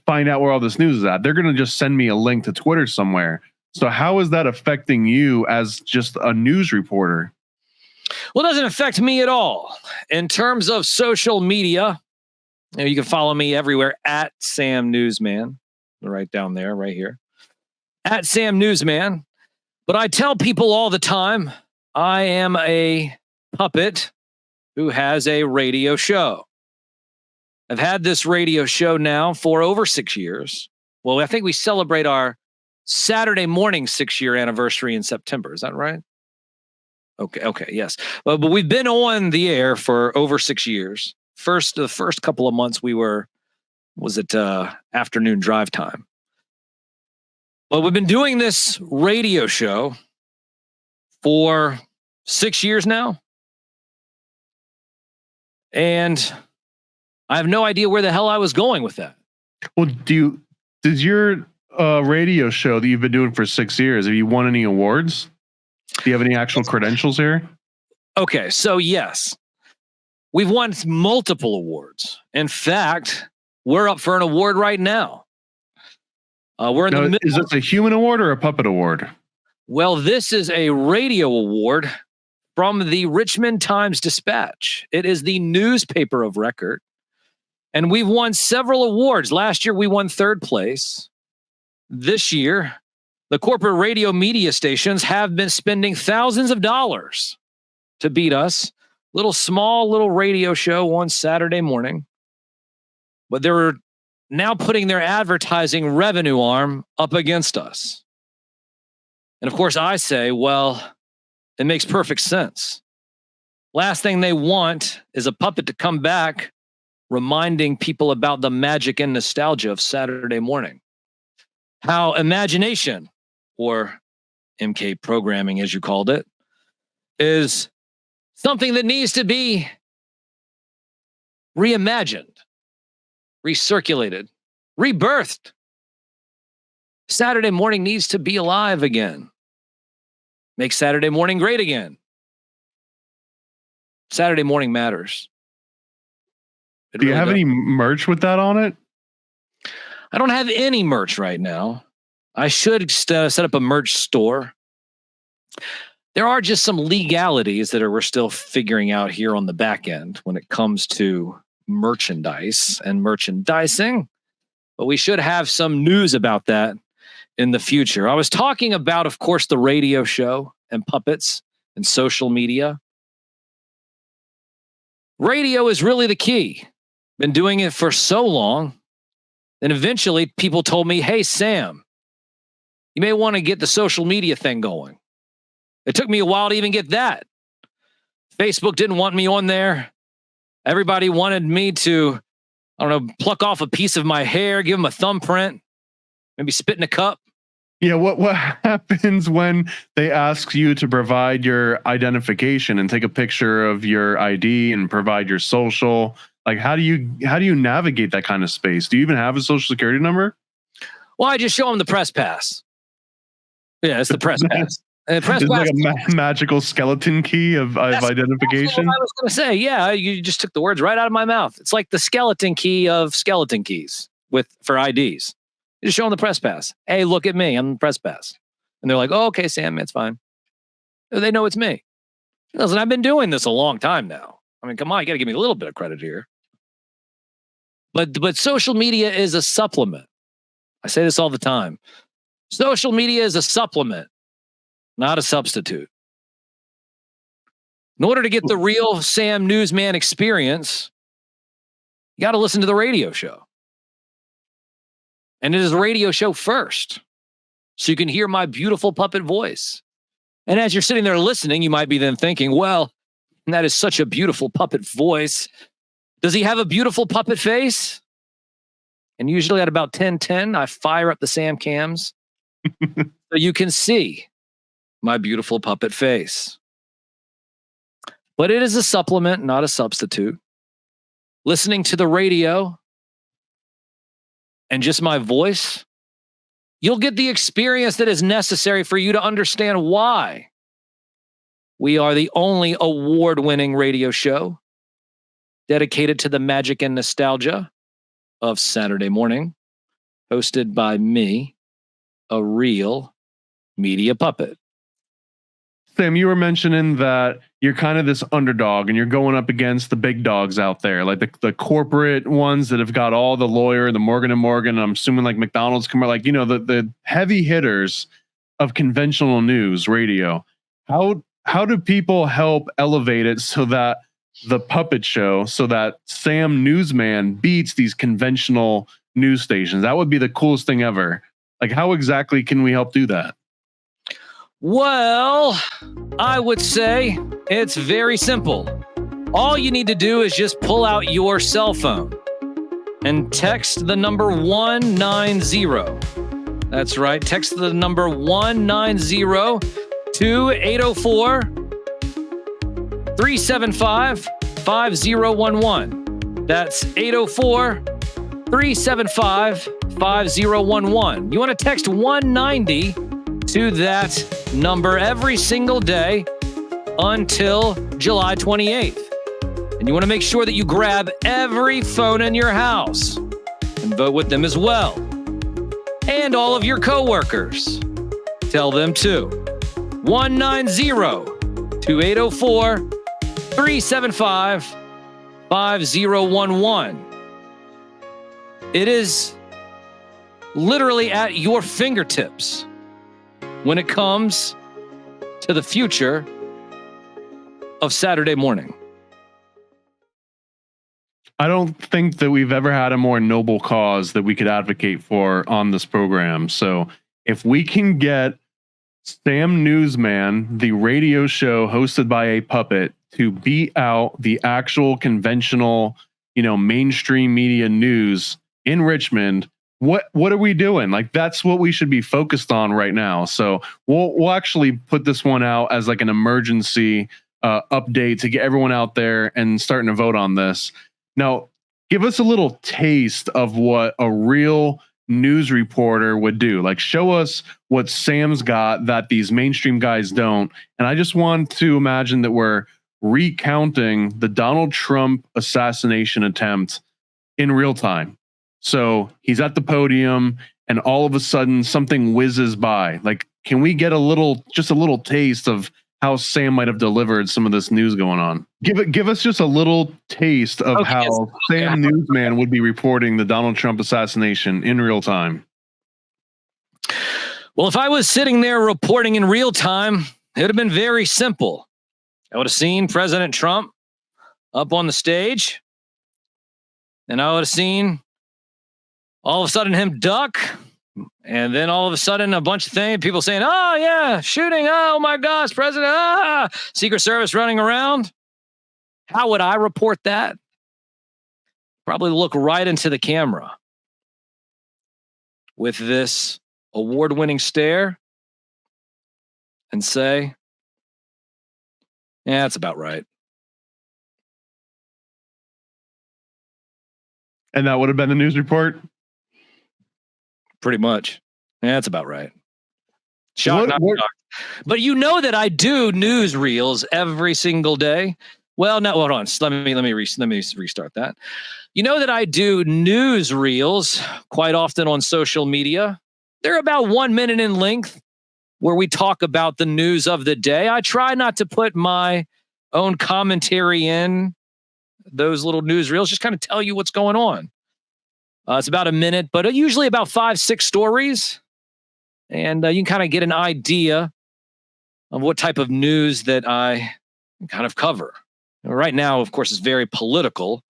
find out where all this news is at. They're going to just send me a link to Twitter somewhere. So how is that affecting you as just a news reporter? Well, it doesn't affect me at all. In terms of social media, you can follow me everywhere at Sam Newsman. Right down there, right here. At Sam Newsman. But I tell people all the time, I am a puppet who has a radio show. I've had this radio show now for over 6 years. Well, I think we celebrate our Saturday morning 6-year anniversary in September. Is that right? Okay, yes. But we've been on the air for over 6 years. The first couple of months was it afternoon drive time. But we've been doing this radio show for 6 years now. And I have no idea where the hell I was going with that. Well, does your radio show that you've been doing for 6 years, have you won any awards? Do you have any actual credentials here? Okay, so yes, we've won multiple awards. In fact, we're up for an award right now. We're in the middle. Is this a human award or a puppet award? Well, this is a radio award from the Richmond Times-Dispatch. It is the newspaper of record. And we've won several awards. Last year, we won 3rd place. This year, the corporate radio media stations have been spending thousands of dollars to beat us. Small little radio show one Saturday morning. But they're now putting their advertising revenue arm up against us. And of course, I say, well, it makes perfect sense. Last thing they want is a puppet to come back reminding people about the magic and nostalgia of Saturday morning. How imagination, or MK programming as you called it, is something that needs to be reimagined, recirculated, rebirthed. Saturday morning needs to be alive again. Make Saturday morning great again. Saturday morning matters. Do you have any merch with that on it? I don't have any merch right now. I should set up a merch store. There are just some legalities that we're still figuring out here on the back end when it comes to merchandise and merchandising. But we should have some news about that in the future. I was talking about, of course, the radio show and puppets and social media. Radio is really the key. Been doing it for so long. And eventually people told me, hey, Sam, you may want to get the social media thing going. It took me a while to even get that. Facebook didn't want me on there. Everybody wanted me to, I don't know, pluck off a piece of my hair, give them a thumbprint, maybe spit in a cup. Yeah, what happens when they ask you to provide your identification and take a picture of your ID and provide your social? Like, how do you navigate that kind of space? Do you even have a social security number? Well, I just show them the press pass. Yeah, it's the press pass. And press it's pass like a magical skeleton key of identification. That's what I was going to say. Yeah, you just took the words right out of my mouth. It's like the skeleton key of skeleton keys for IDs. You just show them the press pass. Hey, look at me. I'm the press pass. And they're like, oh, okay, Sam, it's fine. They know it's me. Listen, I've been doing this a long time now. I mean, come on, you got to give me a little bit of credit here. But social media is a supplement. I say this all the time. Social media is a supplement, not a substitute. In order to get the real Sam Newsman experience, you got to listen to the radio show. And it is a radio show first, so you can hear my beautiful puppet voice. And as you're sitting there listening, you might be then thinking, well, that is such a beautiful puppet voice. Does he have a beautiful puppet face? And usually at about 10:10, I fire up the Sam cams so you can see my beautiful puppet face. But it is a supplement, not a substitute. listening to the radio and just my voice, you'll get the experience that is necessary for you to understand why we are the only award-winning radio show dedicated to the magic and nostalgia of Saturday morning, hosted by me, a real media puppet. Sam, you were mentioning that you're kind of this underdog and you're going up against the big dogs out there, like the corporate ones that have got all the lawyer, the Morgan & Morgan, I'm assuming like McDonald's, like, you know, the heavy hitters of conventional news radio. How do people help elevate it so that the puppet show, so that Sam Newsman beats these conventional news stations? That would be the coolest thing ever. Like, how exactly can we help do that? Well, I would say it's very simple. All you need to do is just pull out your cell phone and text the number 190. That's right. Text the number 190 to 804-375-5011. That's 804-375-5011. You want to text 190 to that number every single day until July 28th. And you want to make sure that you grab every phone in your house and vote with them as well. And all of your coworkers. Tell them too. 190 to 804-375-5011. It is literally at your fingertips when it comes to the future of Saturday morning. I don't think that we've ever had a more noble cause that we could advocate for on this program. So if we can get Sam Newsman, the radio show hosted by a puppet, to beat out the actual conventional, mainstream media news in Richmond, what are we doing? Like, that's what we should be focused on right now. So we'll actually put this one out as like an emergency update to get everyone out there and starting to vote on this. Now, give us a little taste of what a real news reporter would do. Like, show us what Sam's got that these mainstream guys don't. And I just want to imagine that we're recounting the Donald Trump assassination attempt in real time. So he's at the podium and all of a sudden something whizzes by. Like, can we get just a little taste of how Sam might have delivered some of this news going on? Give us just a little taste of how Sam Newsman would be reporting the Donald Trump assassination in real time. Well, if I was sitting there reporting in real time, it would have been very simple. I would have seen President Trump up on the stage, and I would have seen all of a sudden him duck, and then all of a sudden a bunch of things, people saying, oh yeah, shooting, oh my gosh, President, Secret Service running around. How would I report that? Probably look right into the camera with this award-winning stare and say, yeah, that's about right. And that would have been the news report? Pretty much. Yeah, that's about right. Shock, not shocked. But you know that I do newsreels every single day. Well, no, hold on. Let me restart that. You know that I do newsreels quite often on social media. They're about 1 minute in length, where we talk about the news of the day. I try not to put my own commentary in those little newsreels, just kind of tell you what's going on. It's about a minute, but usually about 5-6 stories. And you can kind of get an idea of what type of news that I kind of cover. Right now, of course, it's very political.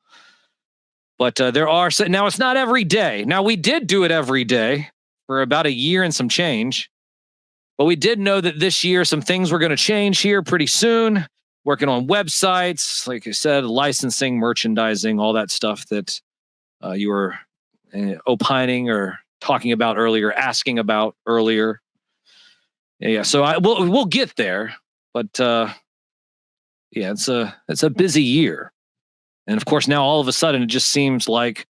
But now it's not every day. Now, we did do it every day for about a year and some change. But we did know that this year some things were going to change here pretty soon. Working on websites, like I said, licensing, merchandising, all that stuff that you were opining or talking about earlier, asking about earlier. Yeah, so we'll get there, but yeah, it's a busy year. And of course, now all of a sudden, it just seems like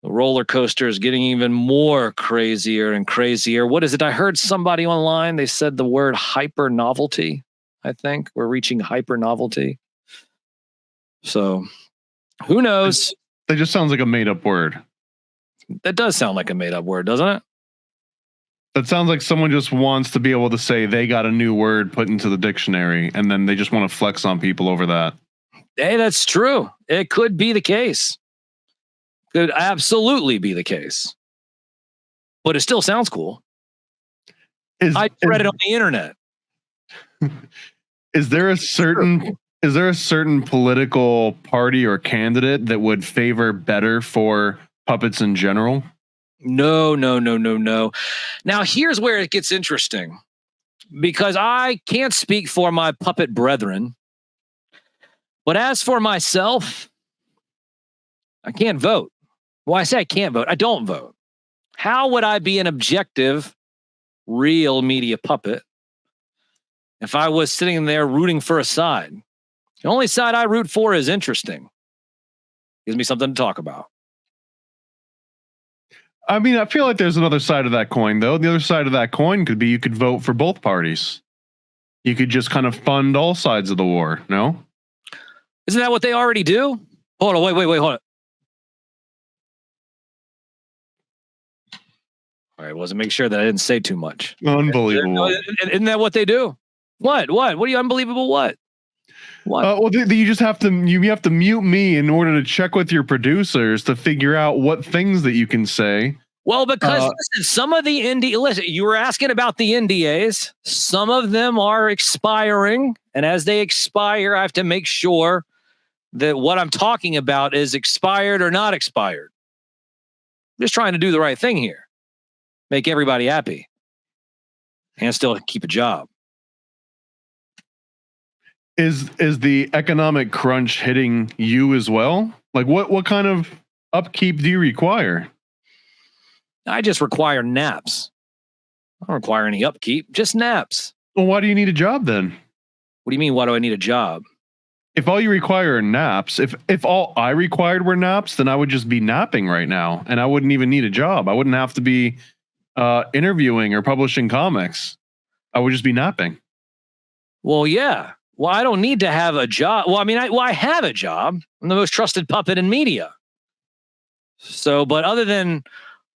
the roller coaster is getting even more crazier and crazier. What is it? I heard somebody online, they said the word hyper novelty. I think we're reaching hyper novelty. So who knows? That just sounds like a made up word. That does sound like a made up word, doesn't it? That sounds like someone just wants to be able to say they got a new word put into the dictionary, and then they just want to flex on people over that. Hey, that's true. It could be the case. Could absolutely be the case. But it still sounds cool. I read it on the internet. Is there a certain political party or candidate that would favor better for puppets in general? No. Now, here's where it gets interesting, because I can't speak for my puppet brethren, but as for myself, I can't vote. Well, I say I can't vote. I don't vote. How would I be an objective, real media puppet if I was sitting there rooting for a side? The only side I root for is interesting. Gives me something to talk about. I mean, I feel like there's another side of that coin, though. The other side of that coin could be you could vote for both parties. You could just kind of fund all sides of the war, no? Isn't that what they already do? Hold on, wait, hold on. All right, wasn't make sure that I didn't say too much. Unbelievable. Isn't that what they do? What are you unbelievable? What? Well, you just have to mute me in order to check with your producers to figure out what things that you can say. Well, because listen, some of the listen, you were asking about the NDAs. Some of them are expiring, and as they expire, I have to make sure that what I'm talking about is expired or not expired. I'm just trying to do the right thing here, make everybody happy, and still keep a job. Is the economic crunch hitting you as well? Like what kind of upkeep do you require? I just require naps. I don't require any upkeep, just naps. Well, why do you need a job then? What do you mean, why do I need a job? If all you require are naps, if all I required were naps, then I would just be napping right now, and I wouldn't even need a job. I wouldn't have to be interviewing or publishing comics. I would just be napping. Well, yeah. Well, I don't need to have a job. Well, I mean, I have a job. I'm the most trusted puppet in media. So, but other than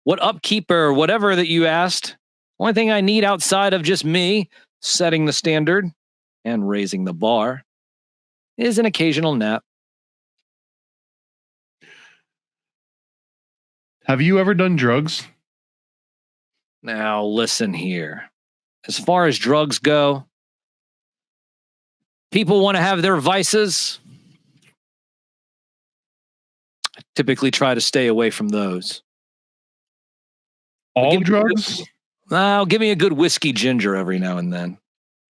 what upkeep or whatever that you asked, only thing I need outside of just me setting the standard and raising the bar is an occasional nap. Have you ever done drugs? Now, listen here. As far as drugs go, people want to have their vices. I typically try to stay away from those. All drugs? Give me a good whiskey ginger every now and then.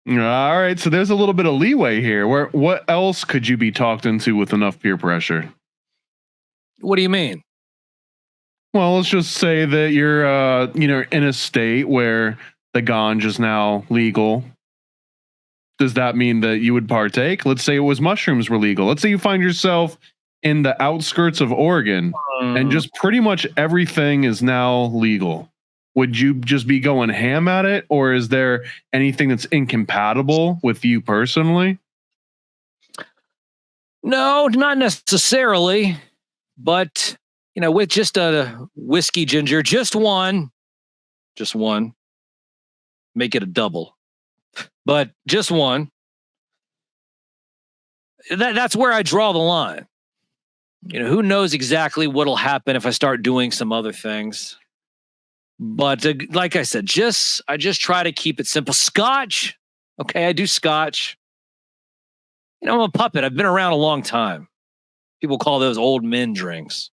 All right, so there's a little bit of leeway here. What else could you be talked into with enough peer pressure? What do you mean? Well, let's just say that you're in a state where the ganja is now legal. Does that mean that you would partake? Let's say it was mushrooms were legal. Let's say you find yourself in the outskirts of Oregon and just pretty much everything is now legal. Would you just be going ham at it, or is there anything that's incompatible with you personally? No, not necessarily. But, with just a whiskey ginger, just one, make it a double. But just one. That's where I draw the line. Who knows exactly what'll happen if I start doing some other things. But like I said, I just try to keep it simple. Scotch. Okay, I do scotch. I'm a puppet. I've been around a long time. People call those old men drinks.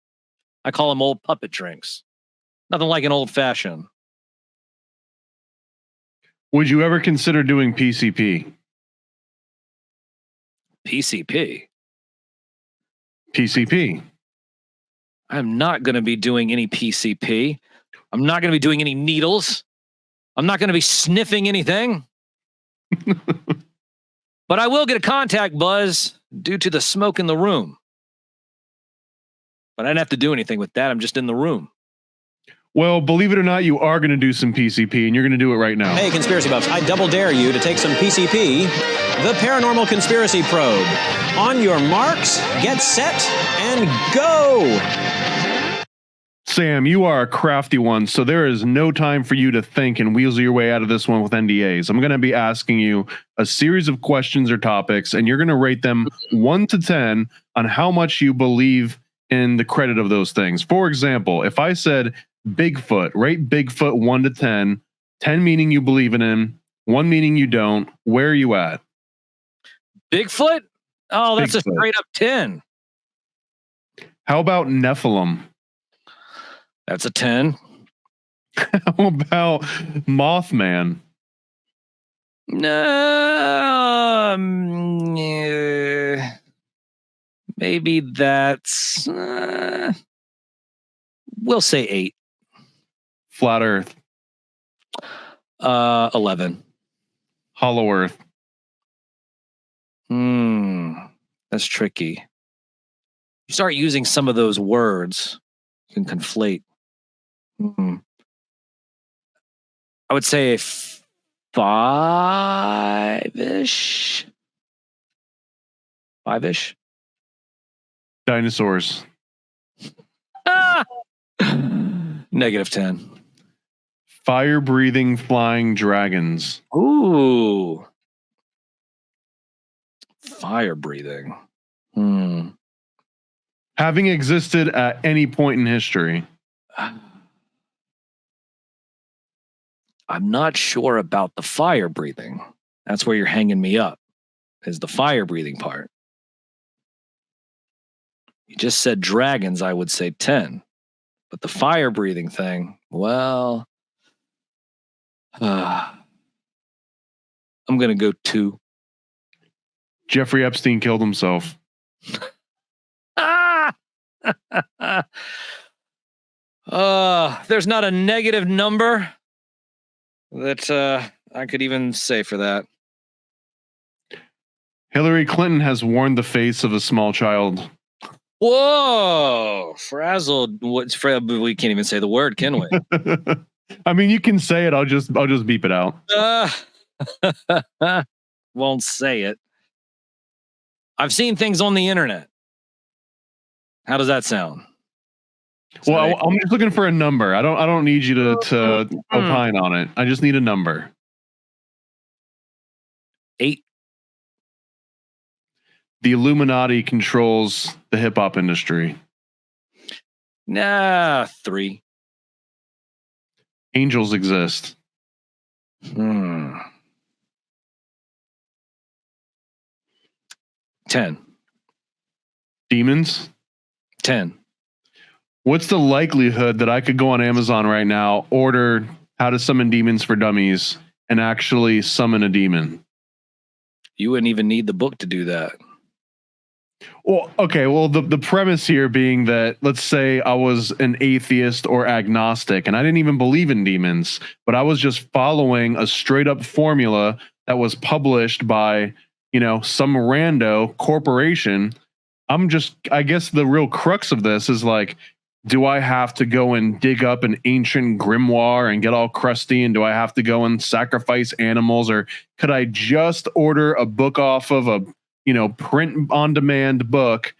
I call them old puppet drinks. Nothing like an old fashioned. Would you ever consider doing PCP? PCP? PCP. I'm not going to be doing any PCP. I'm not going to be doing any needles. I'm not going to be sniffing anything. But I will get a contact buzz due to the smoke in the room. But I didn't have to do anything with that. I'm just in the room. Well, believe it or not, you are going to do some PCP, and you're going to do it right now. Hey, conspiracy buffs, I double dare you to take some PCP, the Paranormal Conspiracy Probe. On your marks, get set, and go! Sam, you are a crafty one, so there is no time for you to think and weasel your way out of this one with NDAs. I'm going to be asking you a series of questions or topics, and you're going to rate them 1 to 10 on how much you believe in the credit of those things. For example, if I said Bigfoot, rate Bigfoot 1 to 10, 10 meaning you believe in him, 1 meaning you don't, where are you at? Bigfoot? Oh, that's Bigfoot. a straight up 10. How about Nephilim? That's a 10. How about Mothman? Maybe that's, we'll say 8. Flat Earth? 11. Hollow Earth? That's tricky. You start using some of those words, you can conflate. I would say 5-ish. 5-ish. Dinosaurs? Negative 10. Fire-breathing flying dragons? Ooh. Fire breathing. Having existed at any point in history? I'm not sure about the fire breathing. That's where you're hanging me up, is the fire breathing part. You just said dragons, I would say 10. But the fire breathing thing, well, I'm going to go 2. Jeffrey Epstein killed himself? There's not a negative number that I could even say for that. Hillary Clinton has worn the face of a small child? Whoa, frazzled. We can't even say the word, can we? I mean, you can say it. I'll just beep it out. Won't say it. I've seen things on the internet. How does that sound? Well, I'm just looking for a number. I don't need you to opine on it. I just need a number. 8. The Illuminati controls the hip hop industry? 3. Angels exist? 10. Demons? 10. What's the likelihood that I could go on Amazon right now, order How to Summon Demons for Dummies, and actually summon a demon? You wouldn't even need the book to do that. Well, okay. Well, the premise here being that, let's say I was an atheist or agnostic and I didn't even believe in demons, but I was just following a straight up formula that was published by, some rando corporation. I guess the real crux of this is like, do I have to go and dig up an ancient grimoire and get all crusty? And do I have to go and sacrifice animals? Or could I just order a book off of a, print on demand book,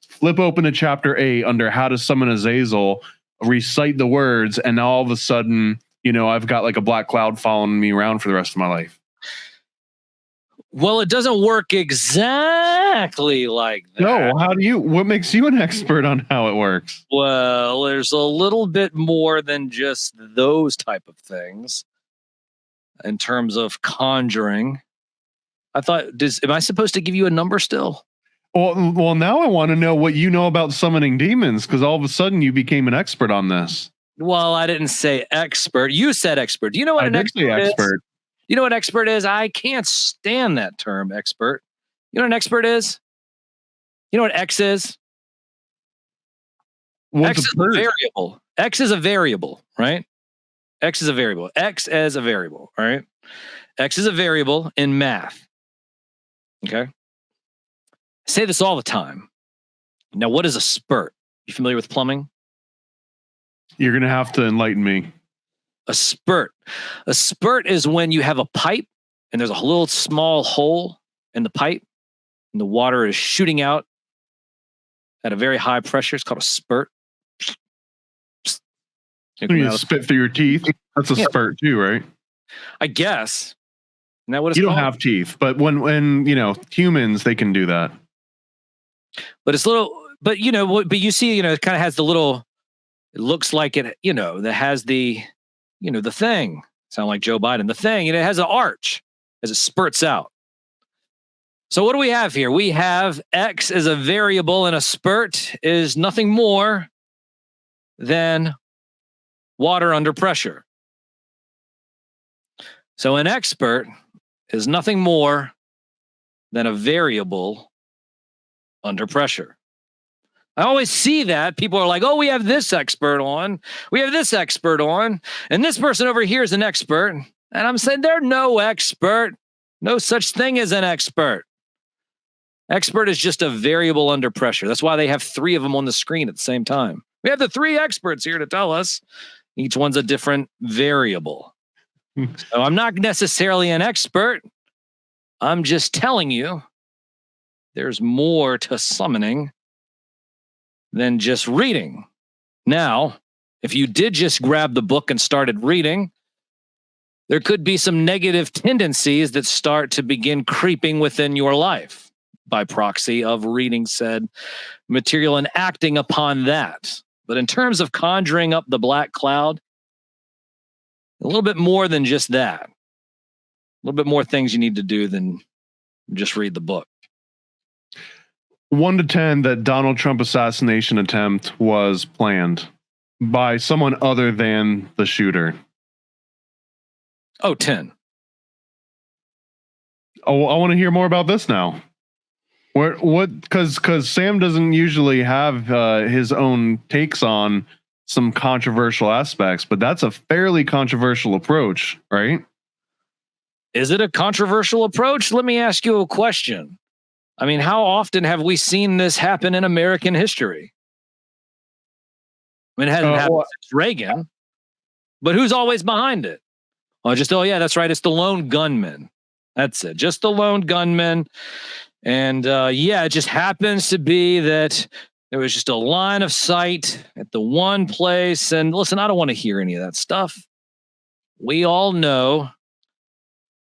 flip open to chapter 8 under How to Summon Azazel, recite the words, and all of a sudden, I've got like a black cloud following me around for the rest of my life? Well, it doesn't work exactly like that. No, what makes you an expert on how it works? Well, there's a little bit more than just those type of things in terms of conjuring. I thought, am I supposed to give you a number still? Well, now I want to know what you know about summoning demons, because all of a sudden you became an expert on this. Well, I didn't say expert. You said expert. Do you know what an expert is? You know what expert is? I can't stand that term, expert. You know what an expert is? You know what X is? X is a variable. X is a variable, right? X is a variable. X as a variable, right? X is a variable in math. Okay? I say this all the time. Now, what is a spurt? You familiar with plumbing? You're going to have to enlighten me. A spurt. A spurt is when you have a pipe and there's a little small hole in the pipe and the water is shooting out at a very high pressure. It's called a spurt. You spit through your teeth. That's a spurt too, right? I guess. Isn't that what it's You called? don't have teeth, but when humans, they can do that. But it's little, but you see, it kind of has the little, it looks like it, that has the, the thing. Sound like Joe Biden, the thing, and it has an arch as it spurts out. So what do we have here? We have X as a variable, and a spurt is nothing more than water under pressure. So an expert is nothing more than a variable under pressure. I always see that. People are like, oh, we have this expert on. We have this expert on. And this person over here is an expert. And I'm saying they're no expert. No such thing as an expert. Expert is just a variable under pressure. That's why they have 3 of them on the screen at the same time. We have the 3 experts here to tell us. Each one's a different variable. So I'm not necessarily an expert. I'm just telling you there's more to summoning than just reading. Now, if you did just grab the book and started reading, there could be some negative tendencies that start to begin creeping within your life by proxy of reading said material and acting upon that. But in terms of conjuring up the black cloud, a little bit more than just that. A little bit more things you need to do than just read the book. 1 to 10 that Donald Trump assassination attempt was planned by someone other than the shooter. Oh, 10. Oh, I want to hear more about this now. Because Sam doesn't usually have his own takes on some controversial aspects, but that's a fairly controversial approach, right? Is it a controversial approach? Let me ask you a question. I mean, how often have we seen this happen in American history? I mean, it hasn't happened since Reagan, but who's always behind it? Oh, yeah, that's right. It's the lone gunman. That's it. Just the lone gunman. And it just happens to be that there was just a line of sight at the one place. And listen, I don't want to hear any of that stuff. We all know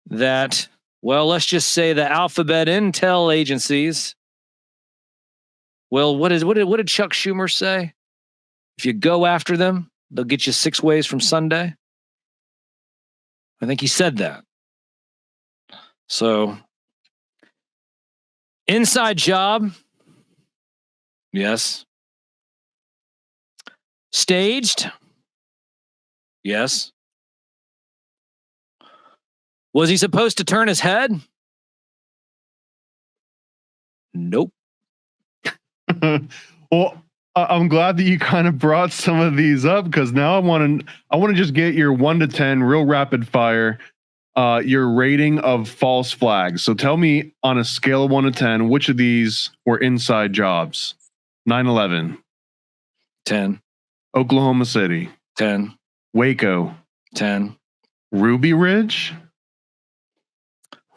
that, well, let's just say the alphabet intel agencies. Well, what did Chuck Schumer say? If you go after them, they'll get you 6 ways from Sunday. I think he said that. So, inside job. Yes. Staged. Yes. Was he supposed to turn his head? Nope. Well, I'm glad that you kind of brought some of these up, because now I want to just get your 1 to 10 real rapid fire, your rating of false flags. So tell me on a scale of 1 to 10, which of these were inside jobs? 9/11. 10. Oklahoma City. 10. Waco. 10. Ruby Ridge.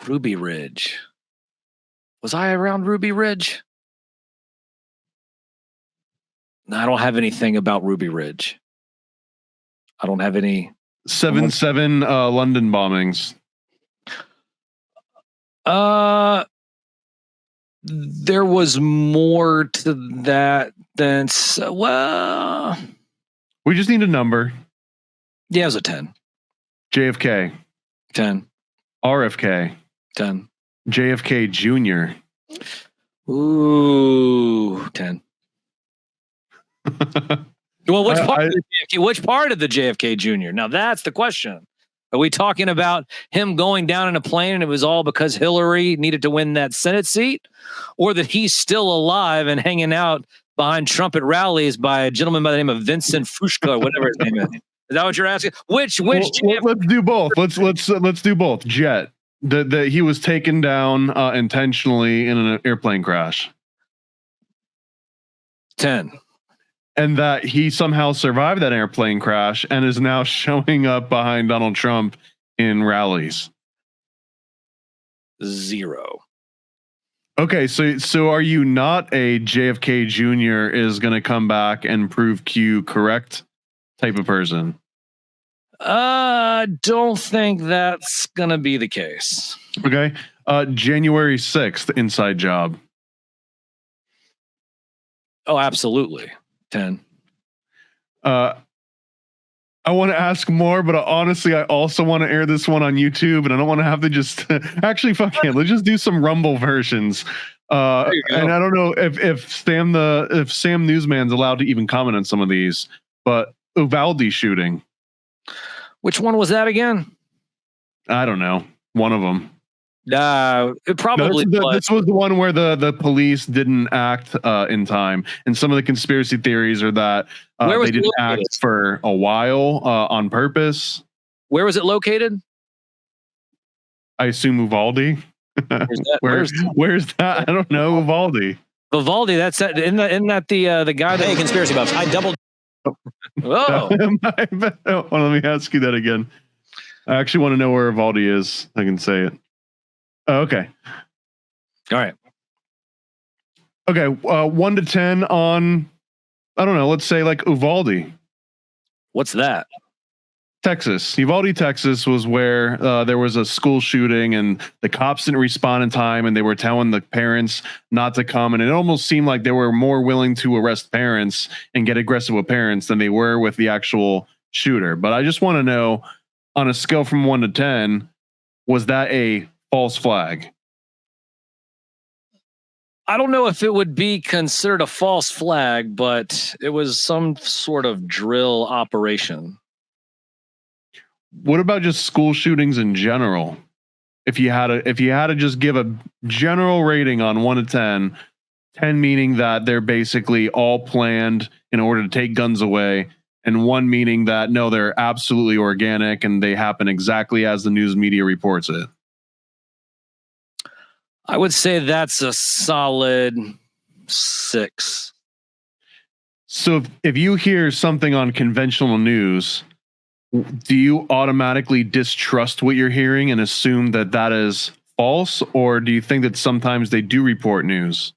Ruby Ridge. Was I around Ruby Ridge? No, I don't have anything about Ruby Ridge. I don't have any. 7/7 London bombings. There was more to that than We just need a number. Yeah, it was a 10. JFK. 10. RFK. 10. JFK Jr. Ooh, 10. Well, which part of the JFK Jr.? Now that's the question. Are we talking about him going down in a plane and it was all because Hillary needed to win that Senate seat, or that he's still alive and hanging out behind trumpet rallies by a gentleman by the name of Vincent Fushko, whatever his name is? Is that what you're asking? Which let's do both. Let's do both. Jet. That he was taken down intentionally in an airplane crash. 10. and that he somehow survived that airplane crash and is now showing up behind Donald Trump in rallies? 0. Okay, so are you not a JFK Jr. is going to come back and prove Q correct type of person? Don't think that's going to be the case. Okay. January 6th, inside job. Oh, absolutely. 10. I want to ask more, but honestly, I also want to air this one on YouTube, and I don't want to have to just actually fuck it. Let's just do some Rumble versions. And I don't know if Sam Newsman's allowed to even comment on some of these, but Uvalde shooting. Which one was that again? I don't know. One of them. It probably this was the one where the police didn't act in time, and some of the conspiracy theories are that they didn't act for a while on purpose. Where was it located? I assume Uvalde. Where's that? I don't know. Uvalde. Vivaldi. That's that. Isn't that the guy? Hey, conspiracy buffs. I doubled. Oh. Well, let me ask you that again. I actually want to know where Uvalde is. I can say it. Oh, okay. All right. Okay. 1 to 10 on, I don't know. Let's say like Uvalde. What's that? Texas. Uvalde, Texas was where there was a school shooting and the cops didn't respond in time, and they were telling the parents not to come. And it almost seemed like they were more willing to arrest parents and get aggressive with parents than they were with the actual shooter. But I just want to know, on a scale from 1 to 10, was that a false flag? I don't know if it would be considered a false flag, but it was some sort of drill operation. What about just school shootings in general? If you had to just give a general rating on 1 to 10, 10 meaning that they're basically all planned in order to take guns away, and 1 meaning that no, they're absolutely organic and they happen exactly as the news media reports it. I would say that's a solid 6. So if you hear something on conventional news, do you automatically distrust what you're hearing and assume that that is false? Or do you think that sometimes they do report news?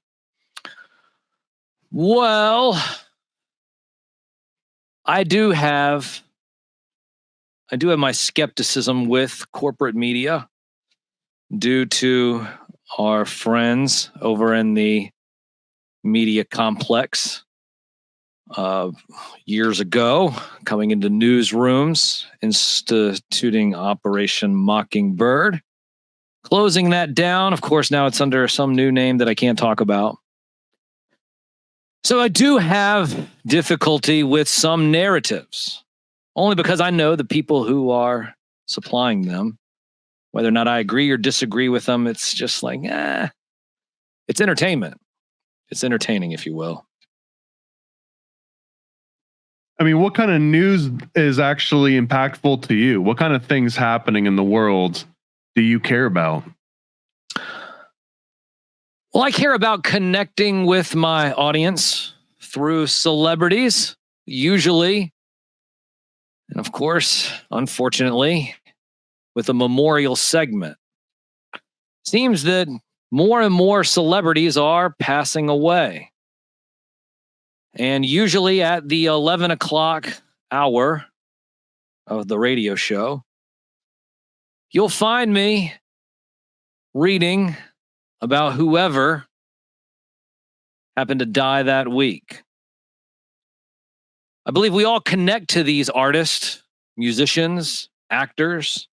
Well, I do have my skepticism with corporate media due to our friends over in the media complex years ago coming into newsrooms, instituting Operation Mockingbird, closing that down. Of course, now it's under some new name that I can't talk about. So I do have difficulty with some narratives, only because I know the people who are supplying them. Whether or not I agree or disagree with them, it's just like, it's entertainment. It's entertaining, if you will. I mean, what kind of news is actually impactful to you? What kind of things happening in the world do you care about? Well, I care about connecting with my audience through celebrities, usually. And of course, unfortunately, with a memorial segment. Seems that more and more celebrities are passing away. And usually at the 11 o'clock hour of the radio show, you'll find me reading about whoever happened to die that week. I believe we all connect to these artists, musicians, actors.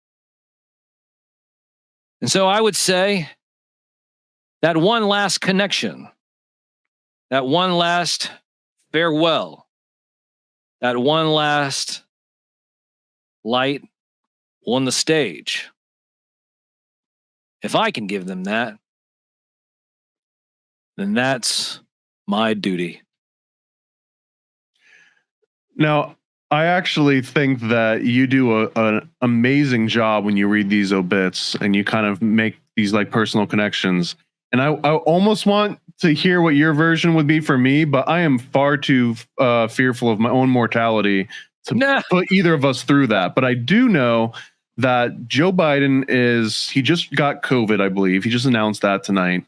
And so I would say that one last connection, that one last farewell, that one last light on the stage. If I can give them that, then that's my duty. Now, I actually think that you do an amazing job when you read these obits and you kind of make these like personal connections. And I almost want to hear what your version would be for me, but I am far too fearful of my own mortality to put either of us through that. But I do know that Joe Biden he just got COVID, I believe. He just announced that tonight.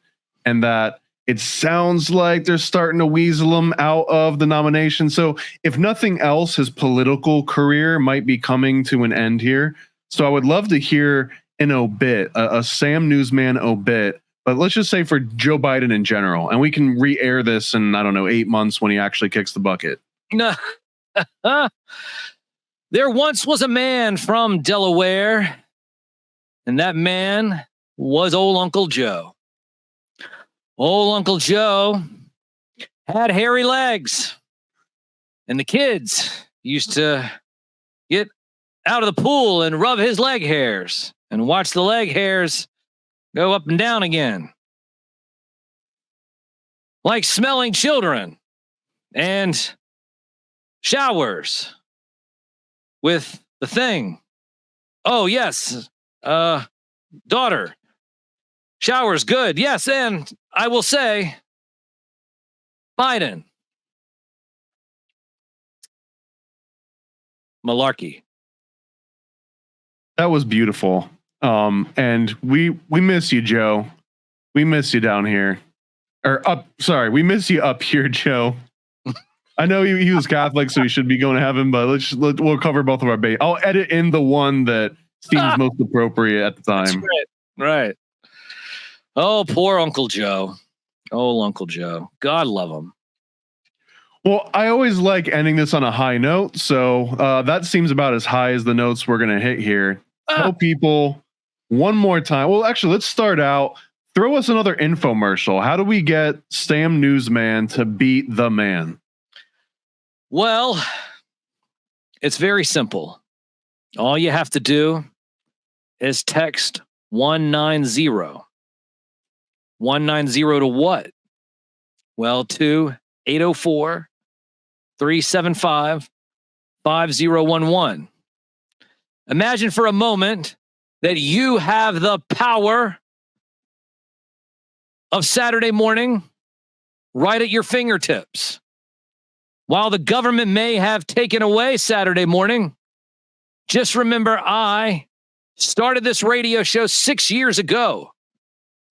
And that it sounds like they're starting to weasel him out of the nomination. So if nothing else, his political career might be coming to an end here. So I would love to hear an obit, a Sam Newsman obit, but let's just say for Joe Biden in general. And we can re-air this in, I don't know, 8 months when he actually kicks the bucket. No. There once was a man from Delaware, and that man was old Uncle Joe. Old Uncle Joe had hairy legs, and the kids used to get out of the pool and rub his leg hairs and watch the leg hairs go up and down again. Like smelling children and showers with the thing. Oh, yes. Daughter. Showers, good. Yes, and I will say, Biden. Malarkey. That was beautiful. And we miss you, Joe. We miss you down here. We miss you up here, Joe. I know he was Catholic, so he should be going to heaven, but we'll cover both of our bait. I'll edit in the one that seems most appropriate at the time. That's right. Oh, poor Uncle Joe. Oh, Uncle Joe. God love him. Well, I always like ending this on a high note, so that seems about as high as the notes we're going to hit here. Tell people one more time. Well, actually, let's start out. Throw us another infomercial. How do we get Sam Newsman to beat the man? Well, it's very simple. All you have to do is text 190. 190 to what? Well, to 804-375-5011. Imagine for a moment that you have the power of Saturday morning right at your fingertips. While the government may have taken away Saturday morning, just remember I started this radio show 6 years ago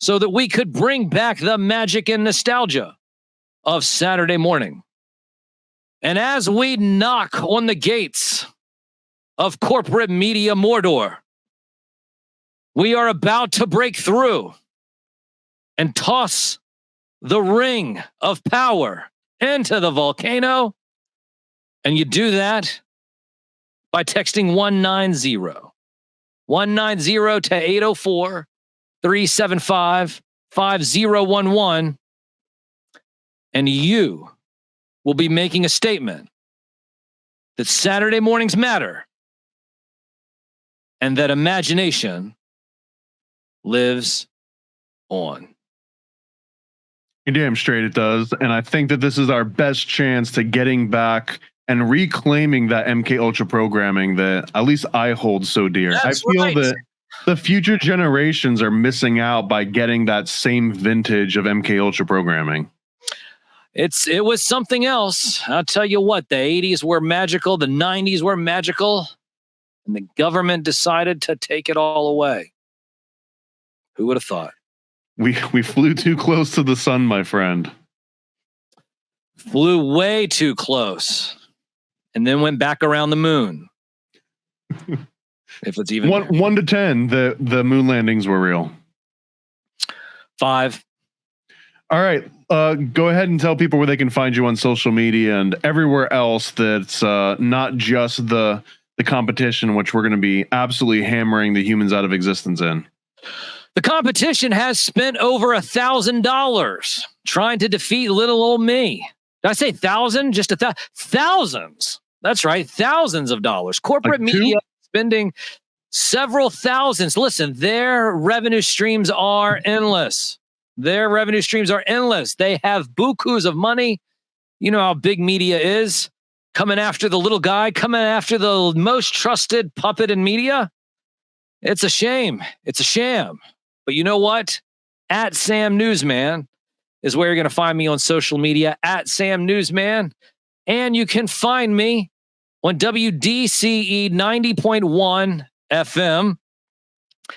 so that we could bring back the magic and nostalgia of Saturday morning. And as we knock on the gates of corporate media Mordor, we are about to break through and toss the ring of power into the volcano. And you do that by texting 190. 190 to 804-375-5011. And you will be making a statement that Saturday mornings matter and that imagination lives on. You're damn straight it does. And I think that this is our best chance to getting back and reclaiming that MK Ultra programming that at least I hold so dear. That's I feel right. that the future generations are missing out by getting that same vintage of MK Ultra programming. It was something else. I'll tell you what, the 80s were magical, the 90s were magical, and the government decided to take it all away. Who would have thought? We flew too close to the sun, my friend. Flew way too close. And then went back around the moon. If it's even 1 to 10, the moon landings were real. 5. All right. Go ahead and tell people where they can find you on social media and everywhere else that's not just the competition, which we're going to be absolutely hammering the humans out of existence in. The competition has spent over $1,000 trying to defeat little old me. Did I say 1,000? Just thousands. That's right. Thousands of dollars. Corporate media spending several thousands. Listen, their revenue streams are endless. Their revenue streams are endless. They have bukus of money. You know how big media is. Coming after the little guy, coming after the most trusted puppet in media. It's a shame. It's a sham. But you know what? At Sam Newsman, is where you're going to find me on social media at Sam Newsman. And you can find me on WDCE 90.1 FM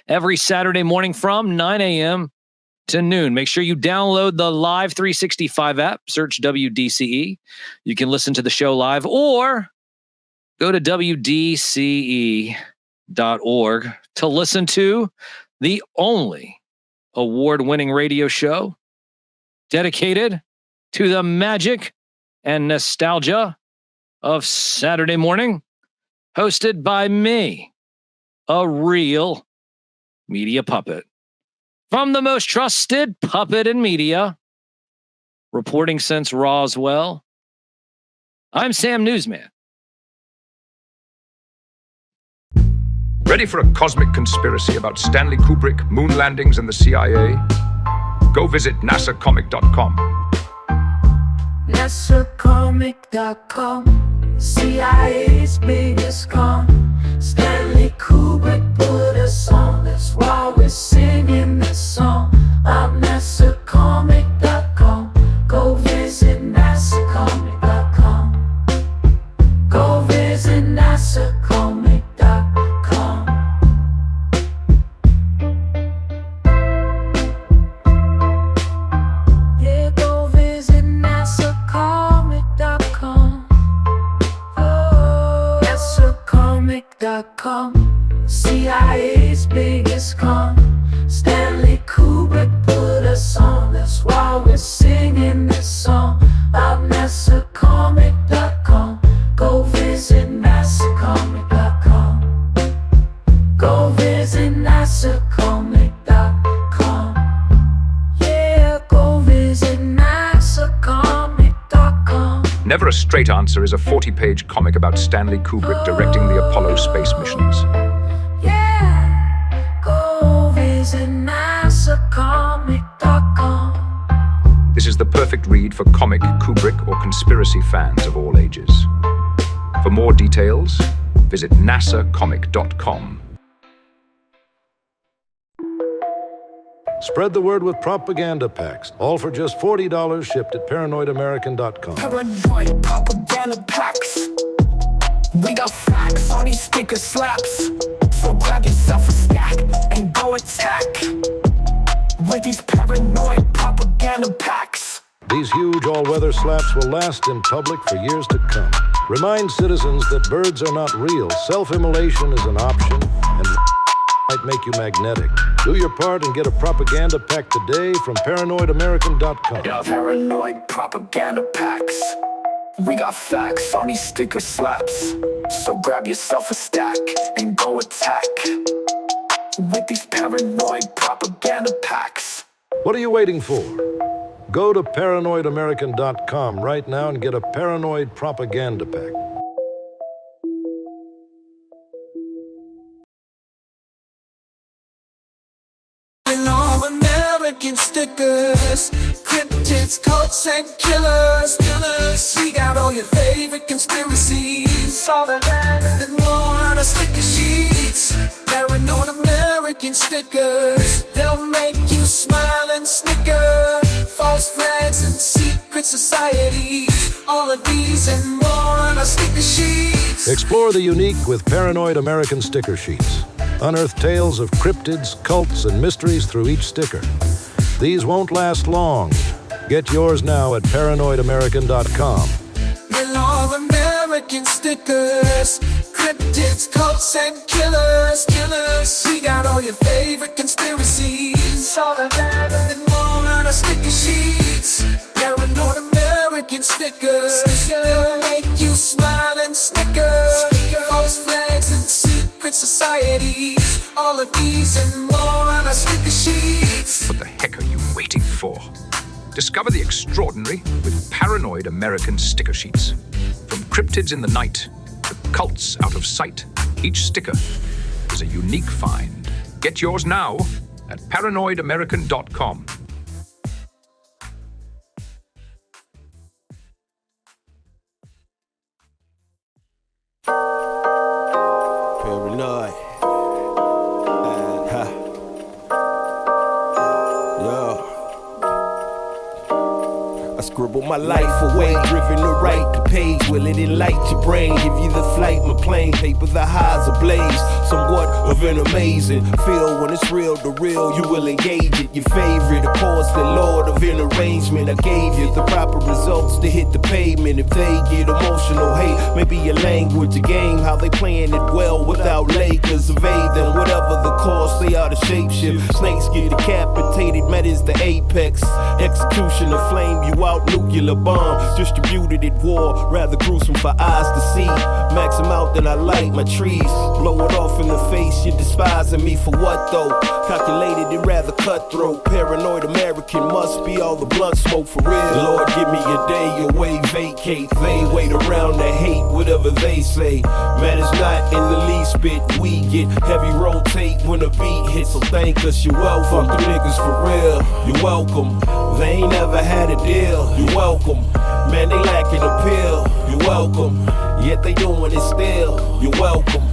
every Saturday morning from 9 a.m. to noon. Make sure you download the Live 365 app, search WDCE. You can listen to the show live or go to WDCE.org to listen to the only award-winning radio show dedicated to the magic and nostalgia of Saturday morning, hosted by me, a real media puppet. From the most trusted puppet in media, reporting since Roswell, I'm Sam Newsman. Ready for a cosmic conspiracy about Stanley Kubrick, moon landings, and the CIA? Go visit nasacomic.com. nasacomic.com, CIA's biggest con. Stanley Kubrick put us on, that's why we're singing this song. I'm nasacomic.com, go visit nasacomic.com. Go visit nasacomic.com. Yeah, go visit nasacomic.com. Oh, nasacomic.com, CIA's biggest con. Stanley Kubrick put us on, that's why we're singing this song. I'm nasacomic.com, go visit nasacomic.com. Go visit nasacomic.com. Yeah, go visit nasacomic.com. Never a Straight Answer is a 40-page comic about Stanley Kubrick directing the Apollo space missions. Yeah, go visit nasacomic.com. This is the perfect read for comic, Kubrick, or conspiracy fans of all ages. For more details, visit nasacomic.com. Spread the word with propaganda packs, all for just $40 shipped at paranoidamerican.com. Paranoid propaganda packs. We got facts on these sticker slaps. So grab yourself a stack and go attack with these paranoid propaganda packs. These huge all-weather slaps will last in public for years to come. Remind citizens that birds are not real, self-immolation is an option, and might make you magnetic. Do your part and get a propaganda pack today from paranoidamerican.com. Paranoid propaganda packs. We got facts on these sticker slaps. So grab yourself a stack and go attack with these paranoid propaganda packs. What are you waiting for? Go to paranoidamerican.com right now and get a paranoid propaganda pack. All American stickers, cryptids, cults, and killers. We got all your favorite conspiracies, all that and more on our sticker sheets. Paranoid American stickers, they'll make you smile and snicker. False flags and secret societies, all of these and more on our sticker sheets. Explore the unique with Paranoid American sticker sheets. Unearth tales of cryptids, cults, and mysteries through each sticker. These won't last long. Get yours now at paranoidamerican.com. We're all American stickers, cryptids, cults, and killers. We got all your favorite conspiracies, all that and more on our sticker sheets. Paranoid American stickers, they'll make you smile and snicker. False flags and secret societies, all of these and more on our sticker sheets. What the heck are you waiting for? Discover the extraordinary with Paranoid American sticker sheets. From cryptids in the night to cults out of sight, each sticker is a unique find. Get yours now at paranoidamerican.com. Paranoid. Yo. I scribble my life away, driven to write the page. Will it enlighten your brain? Give you the flight, my plane, paper the highs ablaze. Somewhat of an amazing feel when it's real to real. You will engage it. Your favorite, of course, the Lord of an arrangement. I gave you the proper results to hit the pavement. If they get emotional, hate, maybe your language, a game, how they playing it well without Lakers. Evade them, whatever the cost, they are the shapeshift. Snakes get decapitated, met is the apex. Execution of flame you out, nuclear bomb. Distributed at war, rather gruesome for eyes to see. Max them out, then I light my trees. Blow it off in the face, you're despising me for what though? Calculated and rather cutthroat. Paranoid American must be all the blunt smoke for real. Lord, give me a day away, vacate. They wait around to hate whatever they say. Man, it's not in the least bit. We get heavy rotate when a beat hits, so thank us, you're welcome. Fuck the niggas for real, you're welcome. They ain't never had a deal, you're welcome. Man, they lacking appeal, you're welcome. Yet they doing it still, you're welcome.